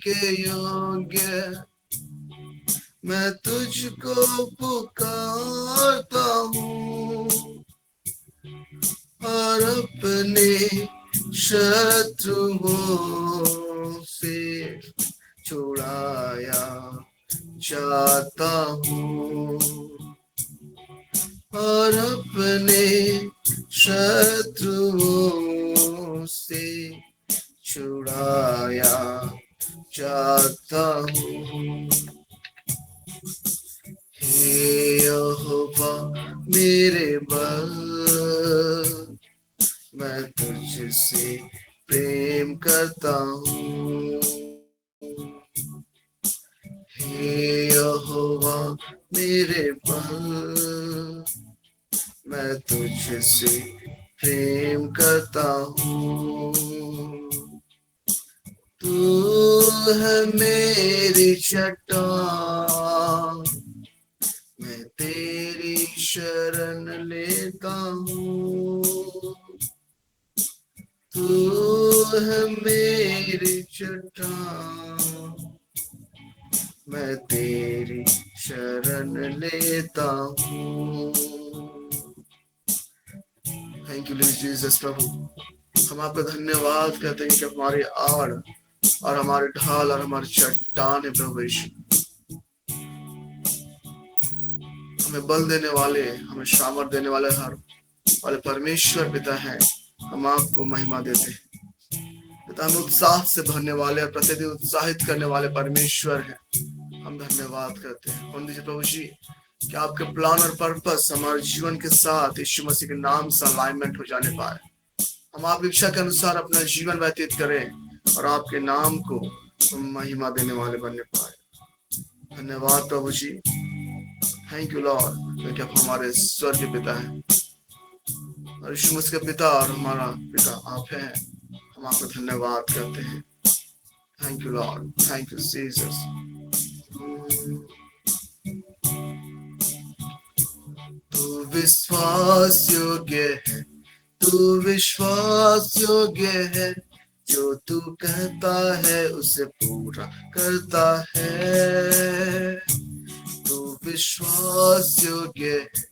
के योग्य मैं तुझको पुकारता हूँ और अपने शत्रुओं से छुड़ाया जाता हूँ और अपने शत्रुओं से छुड़ाया जाता हूँ। हे यहोवा मेरे बल मैं तुझसे प्रेम करता हूँ। हे यहोवा मेरे बल मैं तुझसे प्रेम करता हूँ। तू है मेरी चट्टान मैं तेरी शरण लेता हूँ। तू है मेरी चट्टान मैं तेरी शरण लेता हूँ। थैंक यू जीसस प्रभु, हम आपका धन्यवाद कहते हैं कि हमारी आड़ और हमारे ढाल और हमारी चट्टान है प्रभु यीशु। हमें बल देने वाले, हमें सामर्थ देने वाले हर वाले परमेश्वर पिता है। हम आपको महिमा देते हैं पिता। हम उत्साह से भरने वाले और प्रतिदिन उत्साहित करने वाले परमेश्वर हैं। हम धन्यवाद करते हैं। कौन दीजिए प्रभु जी कि आपके प्लान और पर्पस हमारे जीवन के साथ यीशु मसीह के नाम से अलाइनमेंट हो जाने पाए। हम आपकी इच्छा के अनुसार अपना जीवन व्यतीत करें और आपके नाम को महिमा देने वाले बनने पाए। धन्यवाद प्रभु जी। थैंक यू लॉर्ड, क्योंकि आप हमारे स्वर्गीय पिता हैं और यीशु मसीह के पिता और हमारा पिता आप हैं। हम आपको धन्यवाद करते हैं। Thank you lord, thank you Jesus. तू विश्वास योग्य है, तू विश्वास योग्य है, जो तू कहता है उसे पूरा करता है। तू विश्वास योग्य है,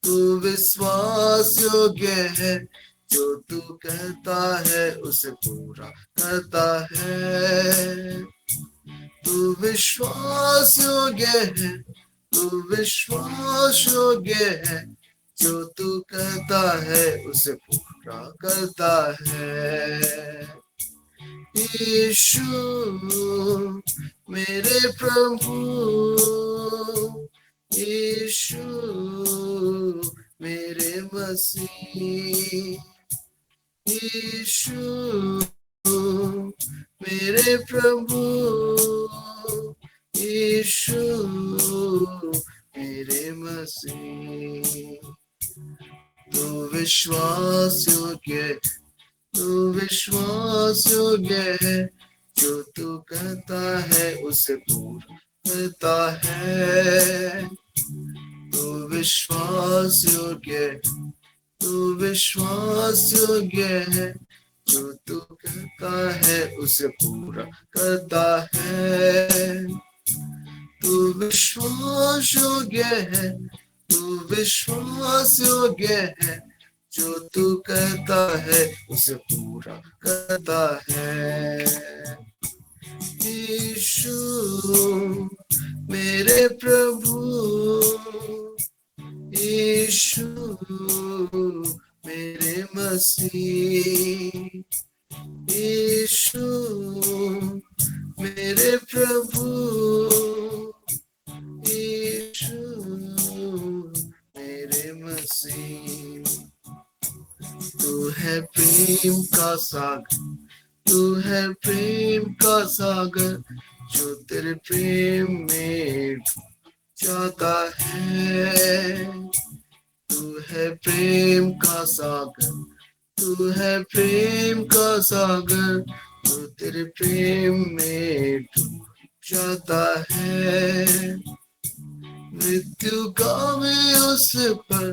तू विश्वास योग्य है, जो तू कहता है उसे पूरा करता है। तू विश्वास योग्य है, तू विश्वास योग्य है, जो तू कहता है उसे पूरा करता है। यीशु मेरे प्रभु, यीशु मेरे मसीह, यीशु मेरे प्रभु, यीशु मेरे मसीह। तू विश्वास योग्य, तू विश्वास योग्य है, जो तू कहता है उसे पूरा करता है। तू विश्वास योग्य, तू विश्वास योग्य है, जो तू कहता है उसे पूरा करता है। तू विश्वास योग्य है, तू विश्वास योग्य है, जो तू कहता है उसे पूरा करता है। यीशु मेरे प्रभु, यीशु मेरे मसीह, यीशु मेरे प्रभु, यीशु मेरे मसीह। तू है प्रेम का सागर, तू है प्रेम का सागर, जो तेरे प्रेम में जाता है। तू है प्रेम का सागर, तू है प्रेम का सागर, जो तेरे प्रेम में जाता है। मृत्यु का भी उस पर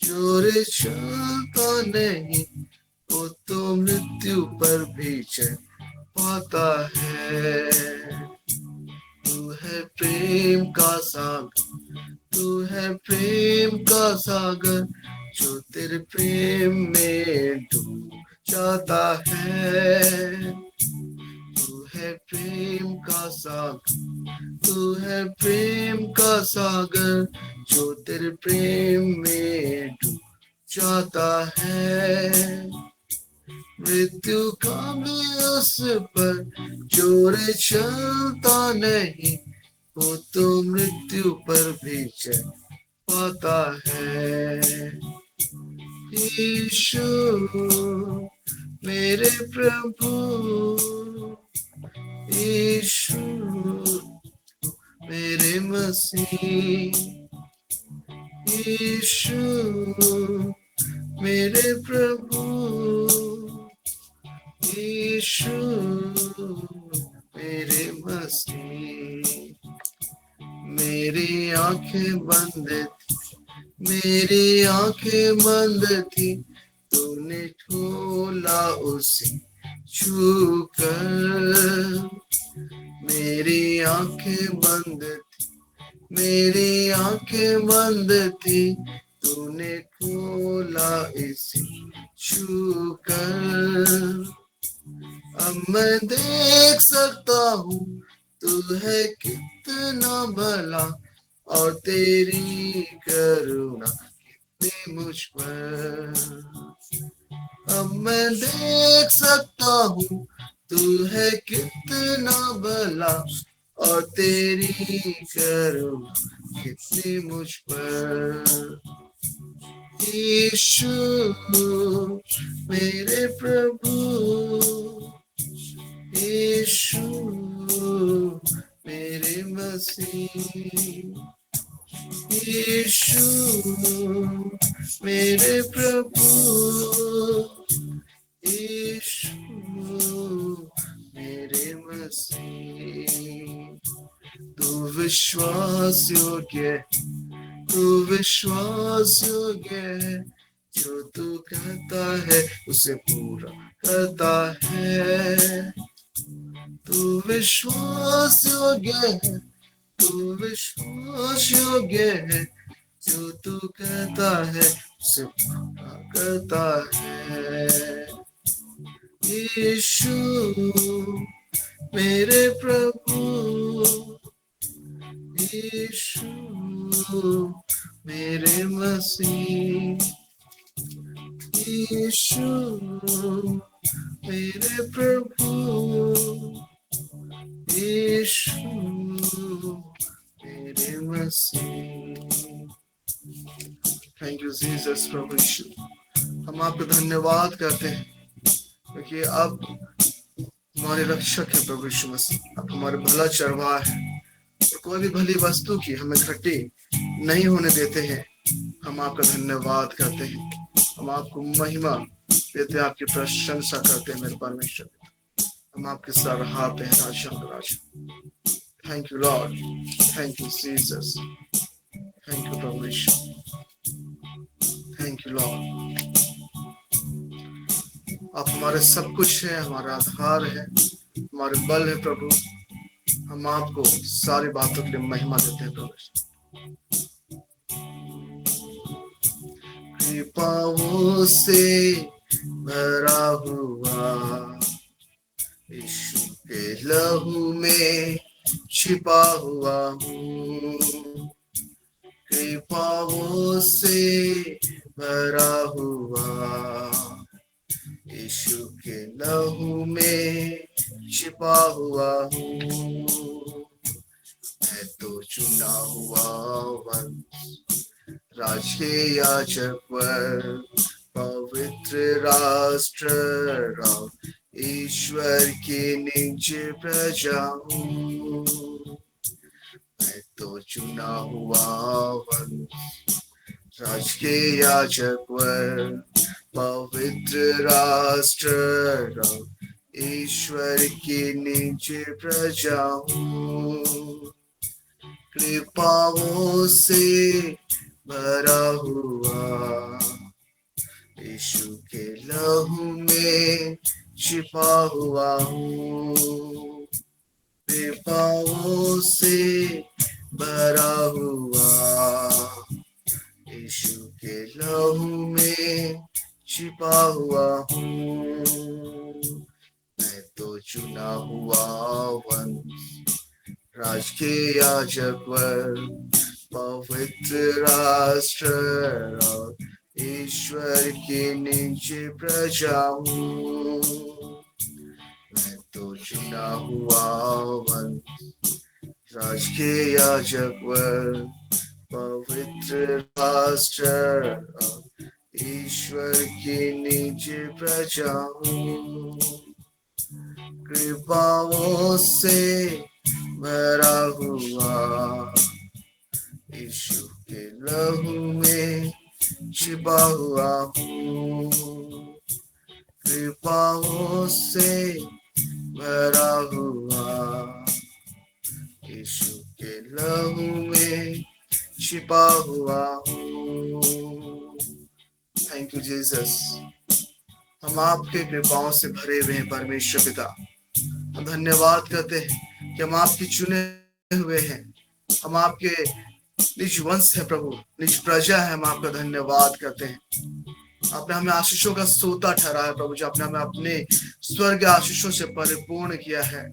जोर चलता नहीं, वो तो मृत्यु पर भी चल पाता है। तू है प्रेम का सागर, तू है प्रेम का सागर, जो तेरे प्रेम में डूब जाता है। तू है प्रेम का सागर, तू है प्रेम का सागर, जो तेरे प्रेम में डूब जाता है। मृत्यु का भी उस पर जोर चलता नहीं, वो तो मृत्यु पर भी चल पाता है। यीशु मेरे प्रभु, यीशु मेरे मसीह, यीशु मेरे प्रभु, यीशु मेरे मसीह। मेरी आंखें बंद थी, मेरी आंखें बंद थी, तूने खोला उसे छूकर। मेरी आंखें बंद थी, मेरी आंखें बंद थी, तूने खोला इसे छूकर। अब मैं देख सकता हूँ तू है कितना भला, और तेरी करुणा कितनी मुझ पर। अब मैं देख सकता हूँ तू है कितना भला, और तेरी करुणा कितनी मुझ पर। यीशु मेरे प्रभु, यीशु मेरे मसीह, यीशु मेरे प्रभु, यीशु मेरे मसीह। तू विश्वास योग्य, तू विश्वास योग्य है, जो तू कहता है उसे पूरा करता है। तू विश्वास योग्य है, तू विश्वास योग्य है, जो तू कहता है उसे पूरा करता है। यीशु मेरे प्रभु, यीशु मेरे मसीह, यीशु मेरे प्रभु, यीशु मेरे मसीह। थैंक यू जीसस प्रभु यीशु, हम आपको धन्यवाद करते हैं क्योंकि आप हमारे रक्षक है प्रभु यीशु मसीह। आप हमारे भला चरवाहा है, और कोई भी भली वस्तु की हमें घटी नहीं होने देते हैं। हम आपका धन्यवाद करते हैं, हम आपको महिमा देते हैं, आपकी प्रशंसा करते हैं मेरे परमेश्वर। हम आपके सराहते हैं राजा। Thank you lord, thank you Jesus, thank you प्रभु यीशु, थैंक यू लॉर्ड। आप हमारे सब कुछ है, हमारा आधार है, हमारे बल है प्रभु। हम आपको सारी बातों के लिए महिमा देते हैं प्रभु। कृपाओं से भरा हुआ यीशु के लहू में छिपा हुआ हूँ। कृपाओं से भरा हुआ यीशु के लहू में छिपा हुआ हूँ। मैं तो चुना हुआ वंश, राज के याजक पर, पवित्र राष्ट्र राव, ईश्वर की निज प्रजा हूँ। मैं तो चुना हुआ वंश, राज के याजक पर, पवित्र राष्ट्र राव, ईश्वर की निज प्रजा हूँ। कृपाओं से भरा हुआ यीशु के लहू में छिपा हुआ हूँ, कृपाओं से भरा हुआ, यीशु के लहू में छिपा हुआ हूँ। मैं तो चुना हुआ वंश, राज के याजक वर्ग, पवित्र राष्ट्र और ईश्वर के नीचे प्रजा हूँ। मैं तो चुना हुआ वंश, राज के याजक वर्ग, पवित्र राष्ट्र और ईश्वर के नीचे प्रजा हूँ। कृपाओं से भरा हुआ, यीशु के लहू में छिपा हुआ हूँ। कृपाओं से भरा हुआ, यीशु के लहू में छिपा हुआ हूँ। Thank you Jesus. हम आपके कृपाओं से भरे हुए हैं परमेश्वर पिता। हम धन्यवाद करते हैं कि हम आपके चुने हुए हैं, हम आपके निज वंश है प्रभु, निज प्रजा है। हम आपका धन्यवाद करते हैं। आपने हमें आशीषों का सोता ठहराया प्रभु जी, आपने हमें अपने स्वर्ग आशीषों से परिपूर्ण किया है।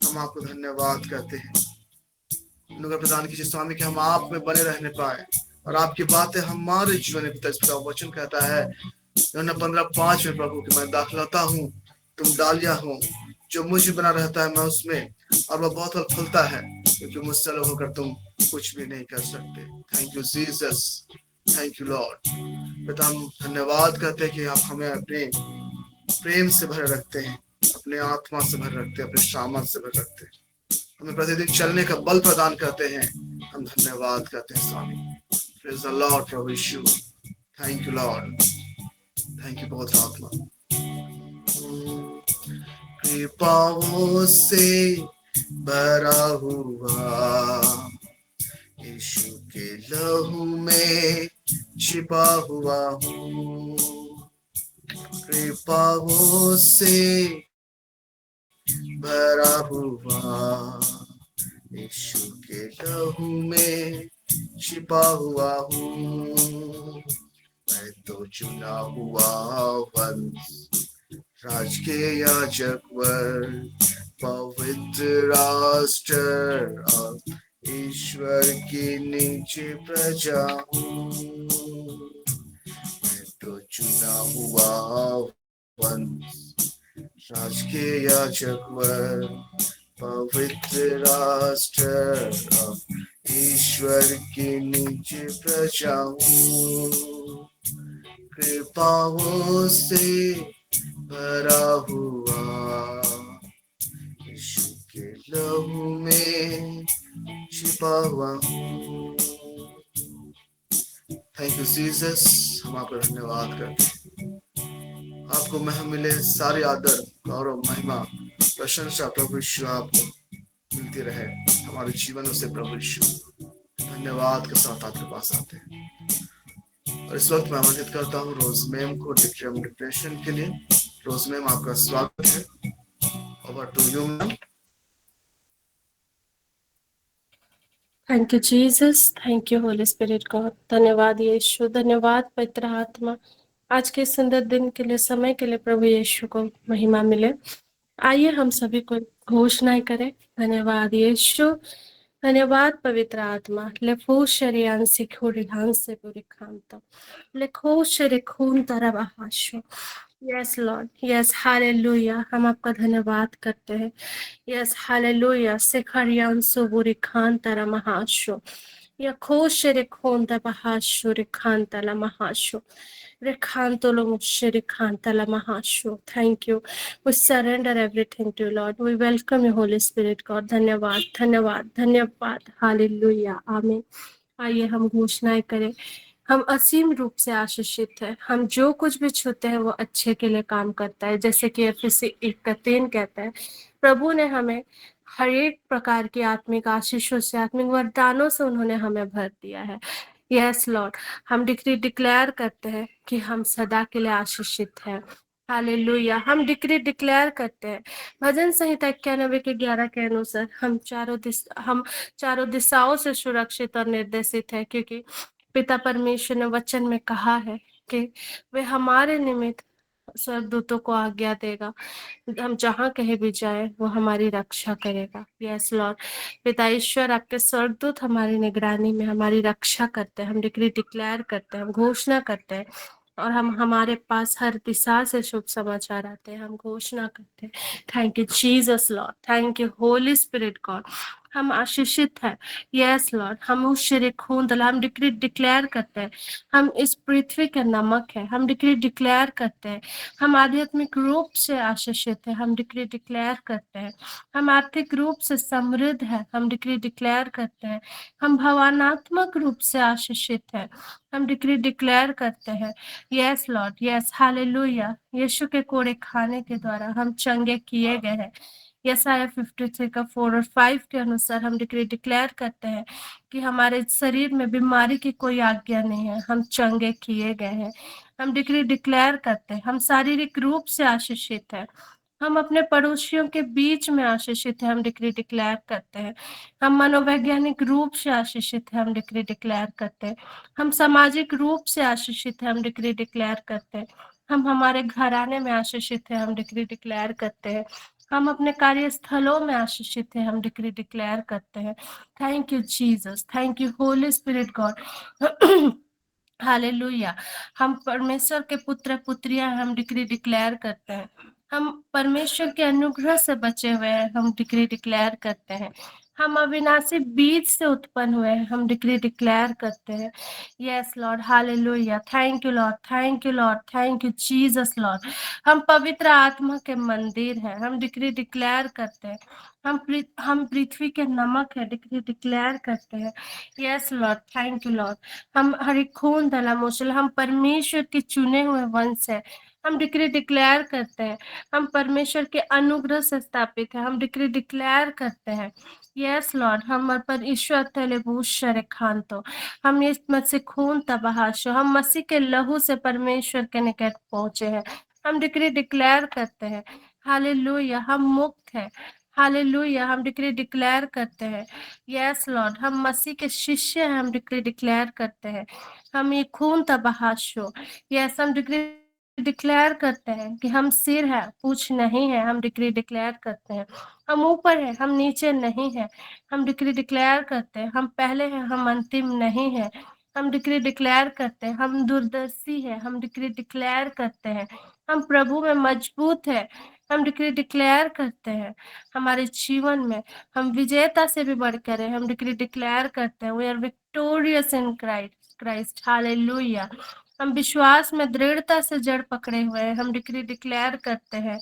हम आपको धन्यवाद करते हैं। अनुग्रह प्रदान कीजिए स्वामी कि हम आप में बने रहने पाए और आपकी बातें हमारे जीवन में, पिता वचन कहता है 15:5 में प्रभु कि मैं दाखलता हूँ, तुम डालिया हो, जो मुझे बना रहता है मैं उसमें, और वह बहुत फल फलता है, क्योंकि मुझसे अलग होकर तुम कुछ भी नहीं कर सकते। Thank you Jesus, thank you Lord. पिता हम धन्यवाद करते हैं कि आप हमें अपने प्रेम से भरे रखते हैं, अपने आत्मा से भरे रखते हैं, अपने सामर्थ से भरे रखते हैं, हमें प्रतिदिन चलने का बल प्रदान करते हैं। हम धन्यवाद करते हैं स्वामी। प्रेज द लॉर्ड प्रभु यीशु। Thank you lord, thank you बहुत आत्मा। कृपाओं से भरा हुआ, यीशु के लहू में छिपा हुआ हूँ। कृपाओं से भरा हुआ, यीशु के लहू में छिपा हुआ हूँ। मैं तो चुना हुआ वंश, राज के याजक वर्ग, पवित्र राष्ट्र और ईश्वर के नीचे प्रजा हूँ। मैं तो चुना हुआ वंश, राज के याजक वर्ग, पवित्र राष्ट्र और ईश्वर के नीचे प्रजा हूँ। कृपाओं से भरा हुआ, यीशु के लहू में छिपा हुआ हूँ। Thank you Jesus. हम आपका धन्यवाद करते हैं। आपको महिमा मिले, सारी आदर गौरव महिमा प्रशंसा प्रभु यीशु आपको मिलती रहे हमारे जीवनों से। प्रभु यीशु धन्यवाद के साथ आपके पास आते हैं। और इस वक्त मैं आमंत्रित करता हूँ रोज मैम को डिप्रेशन के लिए। रोज मैम आपका स्वागत है। Over to you ma'am. Thank you Jesus, thank you holy spirit God. धन्यवाद यीशु, धन्यवाद पवित्र आत्मा, आज के सुंदर दिन के लिए, समय के लिए प्रभु यीशु को महिमा मिले। आइए हम सभी को घोषणाएं करें। धन्यवाद यीशु, धन्यवाद पवित्र आत्मा। लेफो शरियान सिखोरी हान से पूरी खानता लेखो शरे खून तरह बहाशो। Yes lord, yes hallelujah. हम आपका धन्यवाद करते हैं। Yes hallelujah. सिखरियान सुबुरी खान तरह महाशो या खोश रे खोन दा बहाशो रे खान तला महाशो Rekhantolo Shirikantala Mahashu. Thank you. We surrender everything to you, Lord. We welcome you, Holy Spirit, God. धन्यवाद, धन्यवाद, धन्यवाद। हालेलुया, आमीन। आइए हम घोषणाएं करें। हम असीम रूप से आशीषित है। हम जो कुछ भी छूते हैं वो अच्छे के लिए काम करता है, जैसे कि एफएसी 1:3 कहता है। प्रभु ने हमें हर एक प्रकार की आत्मिक आशीषों से, आत्मिक वरदानों से उन्होंने हमें भर दिया है। यस लॉर्ड, हम डिक्लेयर करते हैं कि हम सदा के लिए आशीषित हैं। हालेलुया। हम डिक्री डिक्लेयर करते हैं भजन संहिता 91 के 11 के अनुसार हम चारों दिशाओं से सुरक्षित और निर्देशित है, क्योंकि पिता परमेश्वर ने वचन में कहा है कि वे हमारे निमित्त स्वर्गदूतों को आज्ञा देगा, हम जहाँ कहीं भी जाए वो हमारी रक्षा करेगा। यस लॉर्ड, पिता ईश्वर आपके स्वर्गदूत हमारी निगरानी में हमारी रक्षा करते हैं। हम डिक्री डिक्लेयर करते हैं, हम घोषणा करते हैं, और हम हमारे पास हर दिशा से शुभ समाचार आते हैं, हम घोषणा करते हैं। Thank you Jesus lord, thank you holy spirit God. हम आशीषित है। यस लॉर्ड, हम उस शरीर खून दला, हम डिक्री डिक्लेयर करते हैं हम इस पृथ्वी के नमक है। हम डिक्री डिक्लेयर करते हैं हम आध्यात्मिक रूप से आशीषित है। हम डिक्री डिक्लेयर करते हैं हम आर्थिक रूप से समृद्ध है। हम डिक्री डिक्लेयर करते हैं हम भावनात्मक रूप से आशीषित है। हम डिक्री डिक्लेयर करते हैं यस लॉर्ड, यस हालेलुया। यीशु के कोड़े खाने के द्वारा हम चंगे किए गए हैं। यसाया 53 का 4 और 5 के अनुसार हम डिक्री डिक्लेयर करते हैं कि हमारे शरीर में बीमारी की कोई आज्ञा नहीं है, हम चंगे किए गए हैं। हम डिक्री डिक्लेयर करते हैं हम शारीरिक रूप से आशीषित है। हम अपने पड़ोसियों के बीच में आशीषित है। हम डिक्री डिक्लेयर करते हैं हम मनोवैज्ञानिक रूप से आशीषित है। हम डिक्री डिक्लेयर करते हैं हम सामाजिक रूप से आशीषित है। हम डिक्री डिक्लेयर करते हैं हम हमारे घराने में आशीषित है। हम डिक्री डिक्लेयर करते हैं हम अपने कार्यस्थलों में आशीषित है। हम डिक्री डिक्लेयर करते हैं। Thank you Jesus, thank you holy spirit God. Hallelujah. हम परमेश्वर के पुत्र पुत्रियां हम डिक्री डिक्लेयर करते हैं हम परमेश्वर के अनुग्रह से बचे हुए हैं। हम डिक्री डिक्लेयर करते हैं हम अविनाशी बीज से उत्पन्न हुए हैं। हम डिक्री डिक्लेयर करते हैं yes Lord, hallelujah. Thank you lord, thank you lord, thank you Jesus Lord. हम पवित्र आत्मा के मंदिर हैं। हम डिक्री डिक्लेयर करते हैं हम पृथ्वी के नमक है। डिक्री डिक्लेयर करते हैं yes Lord, thank you Lord. हम हरि खून दला मोशल, हम परमेश्वर के चुने हुए वंश है। हम डिक्री डिक्लेयर करते हैं हम परमेश्वर के अनुग्रह से स्थापित है। हम डिक्री डिक्लेयर करते हैं यस लॉर्ड, हम पर ईश्वर तले भूषर खान तो हम इस मसीह खून तबाहाशो, हम मसीह के लहू से परमेश्वर के निकट पहुंचे हैं। हम डिक्री डिक्लेयर करते हैं हालेलुया, हम मुक्त हैं। हालेलुया, हम डिक्री डिक्लेयर करते हैं यस लॉर्ड, हम मसीह के शिष्य हैं। हम डिक्री डिक्लेयर करते हैं हम ये खून तबाहाशो, यस हम डिक्री डिक्लेयर करते हैं कि हम सिर है, पूछ नहीं है। हम डिक्री डिक्लेयर करते हैं हम ऊपर है, हम नीचे नहीं है। हम डिक्री डिक्लेयर करते हैं हम पहले हैं, हम अंतिम नहीं है। हम डिक्री डिक्लेयर करते हैं हम दूरदर्शी है। हम डिक्री डिक्लेयर करते हैं हम प्रभु में मजबूत है। हम डिक्री डिक्लेयर करते हैं हमारे जीवन में हम विजेता से भी बढ़कर है। हम डिक्री डिक्लेयर करते हैं we are victorious in Christ, Christ hallelujah. हम विश्वास में दृढ़ता से जड़ पकड़े हुए हैं। हम डिक्री डिक्लेयर करते हैं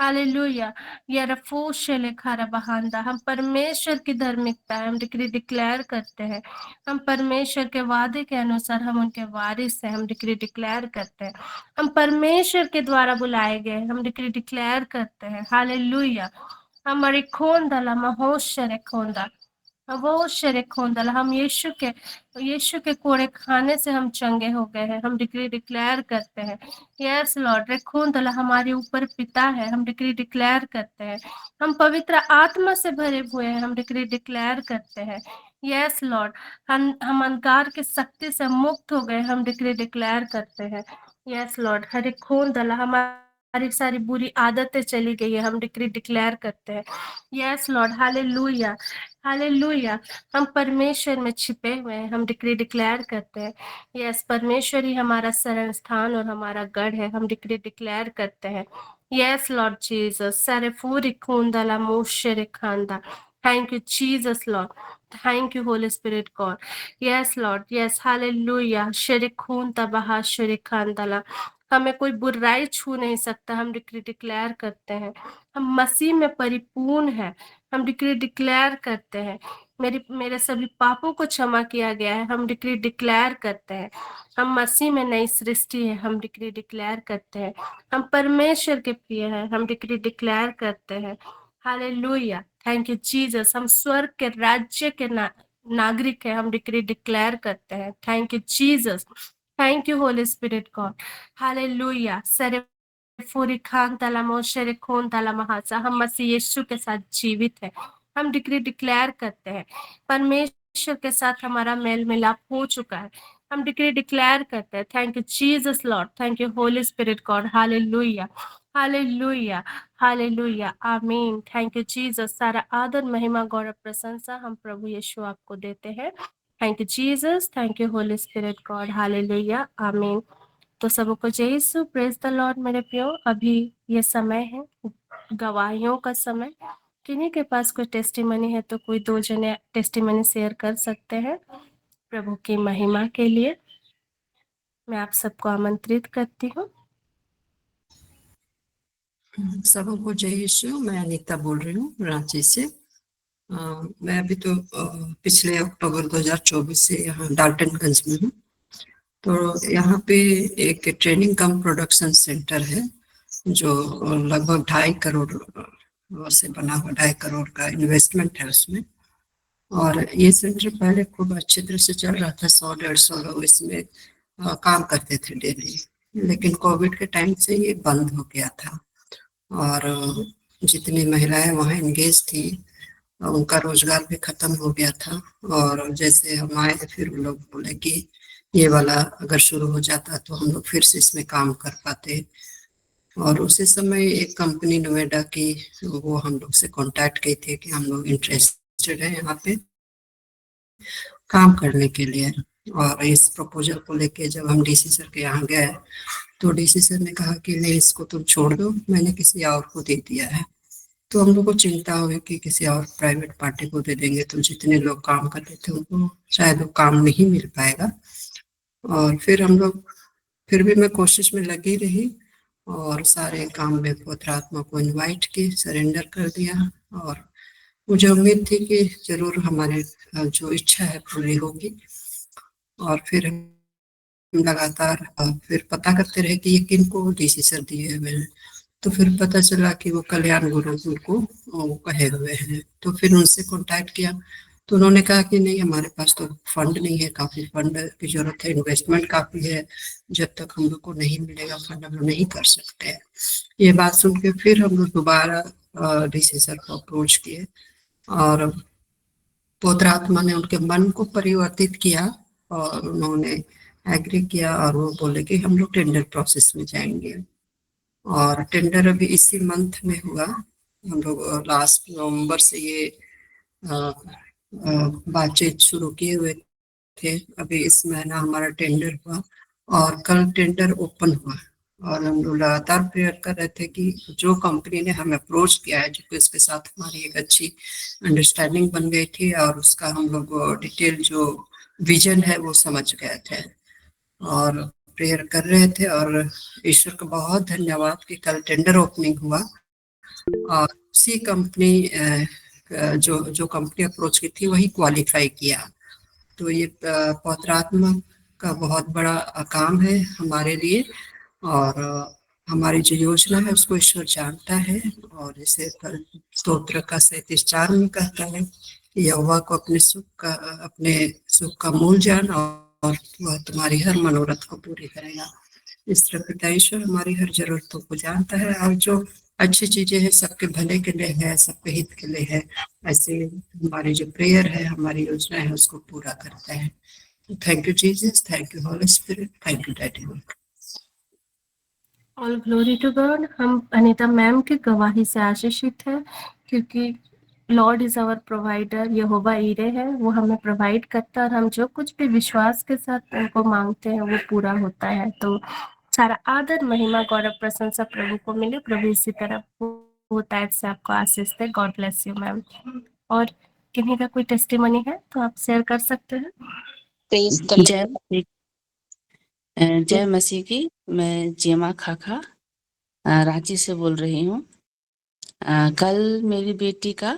हालेलुया। या रफूश लेखा बहांदा, हम परमेश्वर की धार्मिकता है। हम डिक्री डिक्लेयर करते हैं हम परमेश्वर के वादे के अनुसार हम उनके वारिस हैं। हम डिक्री डिक्लेयर करते हैं हम परमेश्वर के द्वारा बुलाए गए। हम डिक्री डिक्लेयर करते हैं हालेलुया। हमारी खोंदला महोशर खोंदा, वो शरे खोंदला, हम यीशु के कोड़े खाने से हम चंगे हो गए हैं। हम डिक्री डिक्लेयर करते हैं यस लॉर्ड, रे खोंदला हमारे ऊपर पिता है। हम डिक्री डिक्लेयर करते हैं हम पवित्र आत्मा से भरे हुए हैं। हम डिक्री डिक्लेयर करते हैं यस लॉर्ड, हम अंधकार की शक्ति से मुक्त हो गए। हम डिक्री डिक्लेयर करते हैं यस लॉर्ड, हरे खोंदला हमारी सारी बुरी आदतें चली गई है। हम डिक्री डिक्लेयर करते हैं यस लॉर्ड, हालेलुया, हालेलुया। हम परमेश्वर में छिपे हुए हैं। हम डिक्री डिक्लेयर करते हैं यस, परमेश्वर ही हमारा शरण स्थान और हमारा गढ़ है। हम डिक्री डिक्लेयर करते हैं यस लॉर्ड जीसस, सारे पूरी खूंदला मोशरे खांदा। Thank you Jesus lord, thank you holy spirit God. Yes lord, yes hallelujah. शरे खून तबाह शरे खांदला, हमें कोई बुराई छू नहीं सकता। हम डिक्री डिक्लेयर करते हैं हम मसीह में परिपूर्ण है। हम डिक्री डिक्लेयर करते हैं मेरे सभी पापों को क्षमा किया गया है। हम डिक्री डिक्लेयर करते हैं हम मसीह में नई सृष्टि है। हम डिक्री डिक्लेयर करते हैं हम परमेश्वर के प्रिय हैं। हम डिक्री डिक्लेयर करते हैं हालेलुया, थैंक यू जीसस। हम स्वर्ग के राज्य के नागरिक है। हम डिक्री डिक्लेयर करते हैं thank you Jesus, thank you holy spirit God, hallelujah. फूरी खान तलामो शेरे खून तलामहासा, हम मसीह यीशु के साथ जीवित है। हम डिक्री डिक्लेयर करते हैं परमेश्वर के साथ हमारा मेल मिलाप हो चुका है। हम डिक्री डिक्लेयर करते हैं। Thank you Jesus lord, thank you holy spirit God, hallelujah hallelujah hallelujah आमीन। Thank you Jesus. सारा आदर महिमा गौरव प्रशंसा हम प्रभु यीशु आपको देते हैं। Thank you Jesus, thank you holy spirit God, hallelujah आमीन। तो सबको जय यीशु, प्रेज द लॉर्ड मेरे प्रियो। अभी ये समय है गवाहियों का समय। किन्हीं के पास कोई टेस्टिमनी है तो कोई दो जने टेस्टिमनी शेयर कर सकते हैं प्रभु की महिमा के लिए। मैं आप सबको आमंत्रित करती हूँ। सबको जय यीशु। मैं अनीता बोल रही हूँ रांची से। मैं अभी तो पिछले अक्टूबर 2024 से यहाँ डाल्टनगंज में हूँ। तो यहाँ पे एक ट्रेनिंग कम प्रोडक्शन सेंटर है जो लगभग 2.5 करोड़ से बना हुआ, 2.5 करोड़ का इन्वेस्टमेंट है उसमें। और ये सेंटर पहले खूब अच्छी तरह से चल रहा था, 100-150 लोग इसमें काम करते थे डेली। लेकिन कोविड के टाइम से ये बंद हो गया था और जितनी महिलाएं वहाँ एंगेज थी उनका रोजगार भी खत्म हो गया था। और जैसे हम आए फिर वो लोग बोले कि ये वाला अगर शुरू हो जाता तो हम लोग फिर से इसमें काम कर पाते। और उसी समय एक कंपनी नोएडा की, वो हम लोग से कांटेक्ट की थी कि हम लोग इंटरेस्टेड हैं यहाँ पे काम करने के लिए। और इस प्रपोजल को लेके जब हम डीसी सर के यहाँ गए तो डीसी सर ने कहा कि नहीं, इसको तुम छोड़ दो, मैंने किसी और को दे दिया है। तो हम लोग को चिंता हुई कि किसी और प्राइवेट पार्टी को दे देंगे तो जितने लोग काम करते थे उनको शायद वो काम नहीं मिल पाएगा। और फिर हम लोग, फिर भी मैं कोशिश में लगी रही और सारे काम में पवित्र आत्मा को इनवाइट की, सरेंडर कर दिया। और मुझे उम्मीद थी कि जरूर हमारे जो इच्छा है पूरी होगी। और फिर हम लगातार फिर पता करते रहे कि ये किन को डीसी सर दिए हुए हैं। तो फिर पता चला कि वो कल्याण गुरुकुल को वो कहे हुए हैं। तो फिर उनसे कांटेक्ट किया तो उन्होंने कहा कि नहीं, हमारे पास तो फंड नहीं है, काफी फंड की जरूरत है, इन्वेस्टमेंट काफी है, जब तक हम लोग को नहीं मिलेगा फंड हम लोग नहीं कर सकते हैं। ये बात सुन के फिर हम लोग दोबारा डीसी सर को अप्रोच किए और पवित्र आत्मा ने उनके मन को परिवर्तित किया और उन्होंने एग्री किया और वो बोले कि हम लोग टेंडर प्रोसेस में जाएंगे। और टेंडर अभी इसी मंथ में हुआ। हम लोग लास्ट नवंबर से ये बातचीत शुरू किए हुए थे। अभी इस महीना हमारा टेंडर हुआ और कल टेंडर ओपन हुआ। और हम लोग लगातार प्रेयर कर रहे थे कि जो कंपनी ने हमें अप्रोच किया है, जो उसके साथ हमारी एक अच्छी अंडरस्टैंडिंग बन गई थी और उसका हम लोग डिटेल जो विजन है वो समझ गए थे और प्रेयर कर रहे थे। और ईश्वर का बहुत धन्यवाद कि कल टेंडर ओपनिंग हुआ और उसी कंपनी जो जो कंपनी अप्रोच की थी वही क्वालिफाई किया। तो ये पवित्र आत्मा का बहुत बड़ा काम है हमारे लिए। और हमारी जो योजना है उसको ईश्वर जानता है। और जैसे स्तोत्र का 37:4 में कहता है कि यहोवा को अपने सुख का मूल जान और वह तुम्हारी हर मनोरथ को पूरी करेगा। इस तरह पिता ईश्वर हमारी हर जरूरतों को जानता है और जो अच्छी चीजें हैं सबके भले के लिए है, सबके हित के लिए है। ऐसे हमारी जो प्रेयर है, हमारी योजना है, उसको पूरा करता है। Thank you Jesus, thank you holy spirit, thank you daddy. All glory to God. हम अनीता मैम की गवाही से आशीषित है क्योंकि लॉर्ड इज आवर प्रोवाइडर, यहोवा ईरे है, वो हमें प्रोवाइड करता है और हम जो कुछ भी विश्वास के साथ उनको मांगते हैं वो पूरा होता है। तो सारा आदर महिमा गौरव प्रशंसा प्रभु को मिले। प्रभु इसी तरह होता है से आपको आशीष दे। God bless you ma'am. और किन्हीं का कोई टेस्टिमनी है तो आप शेयर कर सकते हैं। जय मसीह जय मसीह की। मैं जेमा खाखा रांची से बोल रही हूँ। कल मेरी बेटी का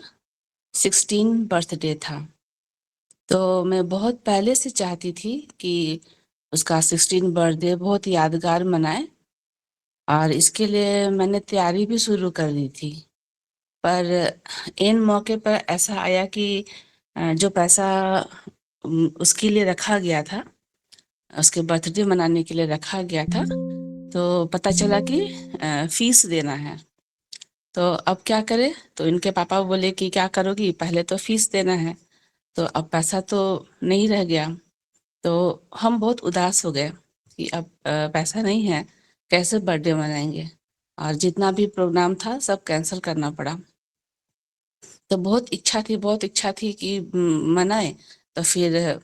16 बर्थडे था, तो मैं बहुत पहले से चाहती थी कि उसका 16 बर्थडे बहुत यादगार मनाए और इसके लिए मैंने तैयारी भी शुरू कर दी थी। पर इन मौके पर ऐसा आया कि जो पैसा उसके लिए रखा गया था, उसके बर्थडे मनाने के लिए रखा गया था, तो पता चला कि फीस देना है। तो अब क्या करें? तो इनके पापा बोले कि क्या करोगी, पहले तो फीस देना है। तो अब पैसा तो नहीं रह गया, तो हम बहुत उदास हो गए कि अब पैसा नहीं है, कैसे बर्थडे मनाएंगे। और जितना भी प्रोग्राम था सब कैंसिल करना पड़ा। तो बहुत इच्छा थी कि मनाए। तो फिर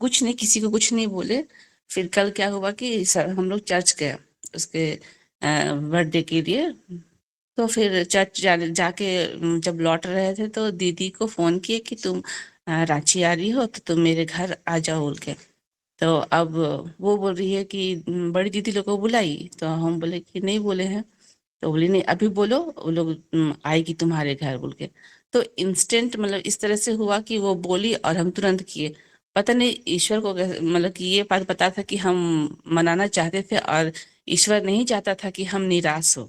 कुछ नहीं, किसी को कुछ नहीं बोले। फिर कल क्या हुआ कि हम लोग चर्च गए उसके बर्थडे के लिए। तो फिर चर्च जाके जब लौट रहे थे तो दीदी को फोन किए कि तुम रांची आ रही हो तो तुम मेरे घर आ जाओ बोल के। तो अब वो बोल रही है कि बड़ी दीदी लोग को बुलाई। तो हम बोले कि नहीं बोले हैं। तो बोली नहीं अभी बोलो, वो लोग आएगी तुम्हारे घर बोल के। तो इंस्टेंट मतलब इस तरह से हुआ कि वो बोली और हम तुरंत किए। पता नहीं ईश्वर को मतलब कि ये बात पता था कि हम मनाना चाहते थे, और ईश्वर नहीं चाहता था कि हम निराश हो।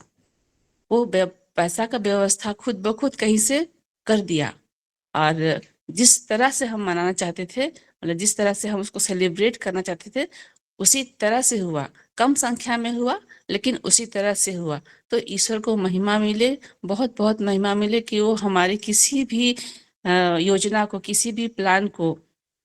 वो पैसा का व्यवस्था खुद ब खुद कहीं से कर दिया। और जिस तरह से हम मनाना चाहते थे, मतलब जिस तरह से हम उसको सेलिब्रेट करना चाहते थे, उसी तरह से हुआ। कम संख्या में हुआ, लेकिन उसी तरह से हुआ। तो ईश्वर को महिमा मिले, बहुत बहुत महिमा मिले कि वो हमारी किसी भी योजना को, किसी भी प्लान को,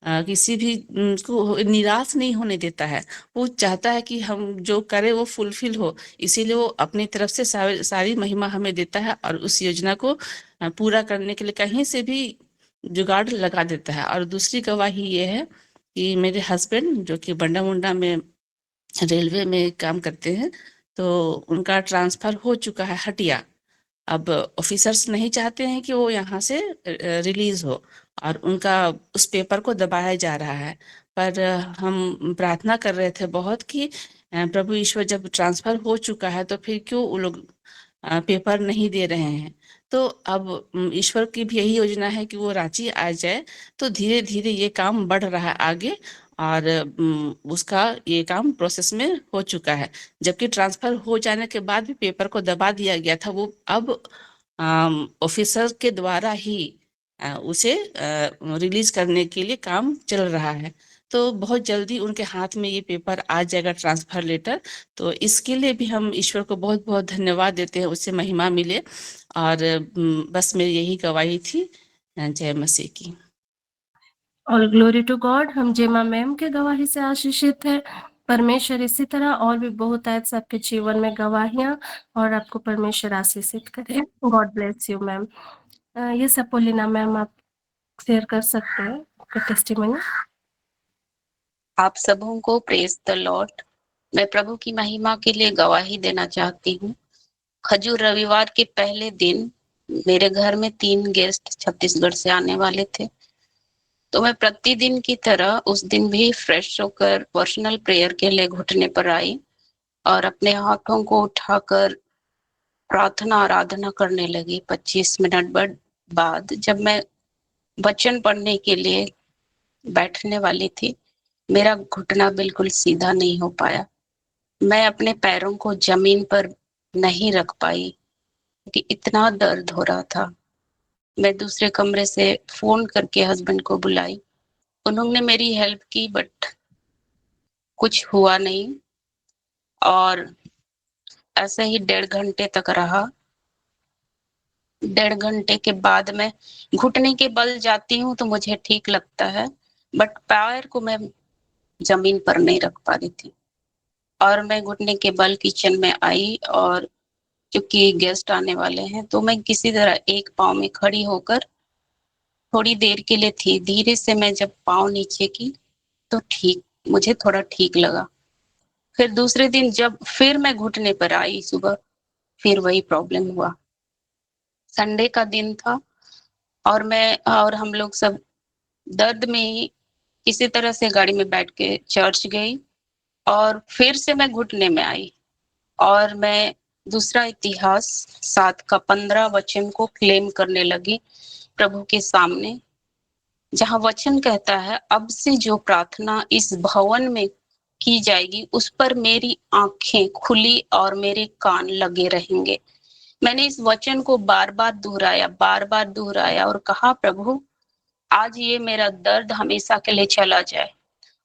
किसी भी को निराश नहीं होने देता है। वो चाहता है कि हम जो करें वो फुलफिल हो। इसीलिए वो अपनी तरफ से सारी महिमा हमें देता है, और उस योजना को पूरा करने के लिए कहीं से भी जुगाड़ लगा देता है। और दूसरी गवाही ये है कि मेरे हस्बैंड जो कि बंडा मुंडा में रेलवे में काम करते हैं, तो उनका ट्रांसफर हो चुका है हटिया। अब ऑफिसर्स नहीं चाहते हैं कि वो यहाँ से रिलीज हो, और उनका उस पेपर को दबाया जा रहा है। पर हम प्रार्थना कर रहे थे बहुत कि प्रभु ईश्वर, जब ट्रांसफर हो चुका है तो फिर क्यों वो लोग पेपर नहीं दे रहे हैं। तो अब ईश्वर की भी यही योजना है कि वो रांची आ जाए। तो धीरे धीरे ये काम बढ़ रहा है आगे, और उसका ये काम प्रोसेस में हो चुका है। जबकि ट्रांसफर हो जाने के बाद भी पेपर को दबा दिया गया था, वो अब ऑफिसर के द्वारा ही उसे रिलीज करने के लिए काम चल रहा है। तो बहुत जल्दी उनके हाथ में ये पेपर आ जाएगा, ट्रांसफर लेटर। तो इसके लिए भी हम ईश्वर को बहुत बहुत धन्यवाद देते हैं, उससे महिमा मिले। और बस मेरी यही गवाही थी। जय मसीह की। All glory to God. हम जेमा मैम के गवाही से आशीषित है। परमेश्वर इसी तरह और भी बहुत है सबके जीवन में गवाहियां, और आपको परमेश्वर आशीषित करे। God bless you ma'am. ये सब पोलिना मैम आप शेयर कर सकते हैं आपका टेस्टिमनी। आप सबों को प्रेज द लॉर्ड। मैं प्रभु की महिमा के लिए गवाही देना चाहती हूँ। खजूर रविवार के पहले दिन मेरे घर में 3 गेस्ट छत्तीसगढ़ से आने वाले थे। तो मैं प्रतिदिन की तरह उस दिन भी फ्रेश होकर पर्सनल प्रेयर के लिए घुटने पर आई और अपने हाथों को उठाकर प्रार्थना आराधना करने लगी। 25 मिनट बाद जब मैं वचन पढ़ने के लिए बैठने वाली थी, मेरा घुटना बिल्कुल सीधा नहीं हो पाया। मैं अपने पैरों को जमीन पर नहीं रख पाई कि इतना दर्द हो रहा था। मैं दूसरे कमरे से फोन करके हस्बैंड को बुलाई। उन्होंने मेरी हेल्प की, बट कुछ हुआ नहीं, और ऐसे ही 1.5 घंटे तक रहा। 1.5 घंटे के बाद मैं घुटने के बल जाती हूँ तो मुझे ठीक लगता है, बट पैर को मैं जमीन पर नहीं रख पा रही थी। और मैं घुटने के बल किचन में आई, और क्योंकि गेस्ट आने वाले हैं तो मैं किसी तरह एक पाँव में खड़ी होकर थोड़ी देर के लिए थी। धीरे से मैं जब पाँव नीचे की तो मुझे थोड़ा ठीक लगा। फिर दूसरे दिन जब फिर मैं घुटने पर आई सुबह, फिर वही प्रॉब्लम हुआ। संडे का दिन था और मैं और हम लोग सब दर्द में ही किसी तरह से गाड़ी में बैठ के चर्च गई, और फिर से मैं घुटने में आई और मैं दूसरा इतिहास 7 का 15 वचन को क्लेम करने लगी प्रभु के सामने, जहां वचन कहता है, अब से जो प्रार्थना इस भवन में की जाएगी उस पर मेरी आंखें खुली और मेरे कान लगे रहेंगे। मैंने इस वचन को बार बार दोहराया और कहा, प्रभु आज ये मेरा दर्द हमेशा के लिए चला जाए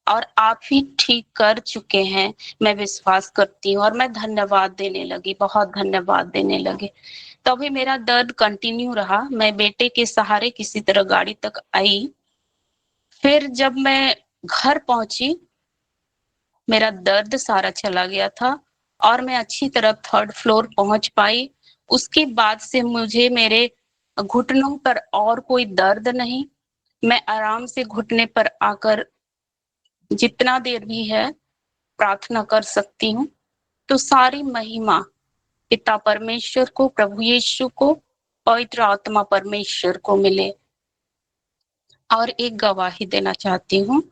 और आप ही ठीक कर चुके हैं, मैं विश्वास करती हूँ। और मैं धन्यवाद देने लगी, बहुत धन्यवाद देने लगी। तभी मेरा दर्द कंटिन्यू रहा। मैं बेटे के सहारे किसी तरह गाड़ी तक आई। फिर जब मैं घर पहुंची, मेरा दर्द सारा चला गया था और मैं अच्छी तरह 3rd फ्लोर पहुंच पाई। उसके बाद से मुझे मेरे घुटनों पर और कोई दर्द नहीं। मैं आराम से घुटने पर आकर जितना देर भी है प्रार्थना कर सकती हूँ। तो सारी महिमा पिता परमेश्वर को, प्रभु यीशु को, पवित्र आत्मा परमेश्वर को मिले। और एक गवाही देना चाहती हूँ।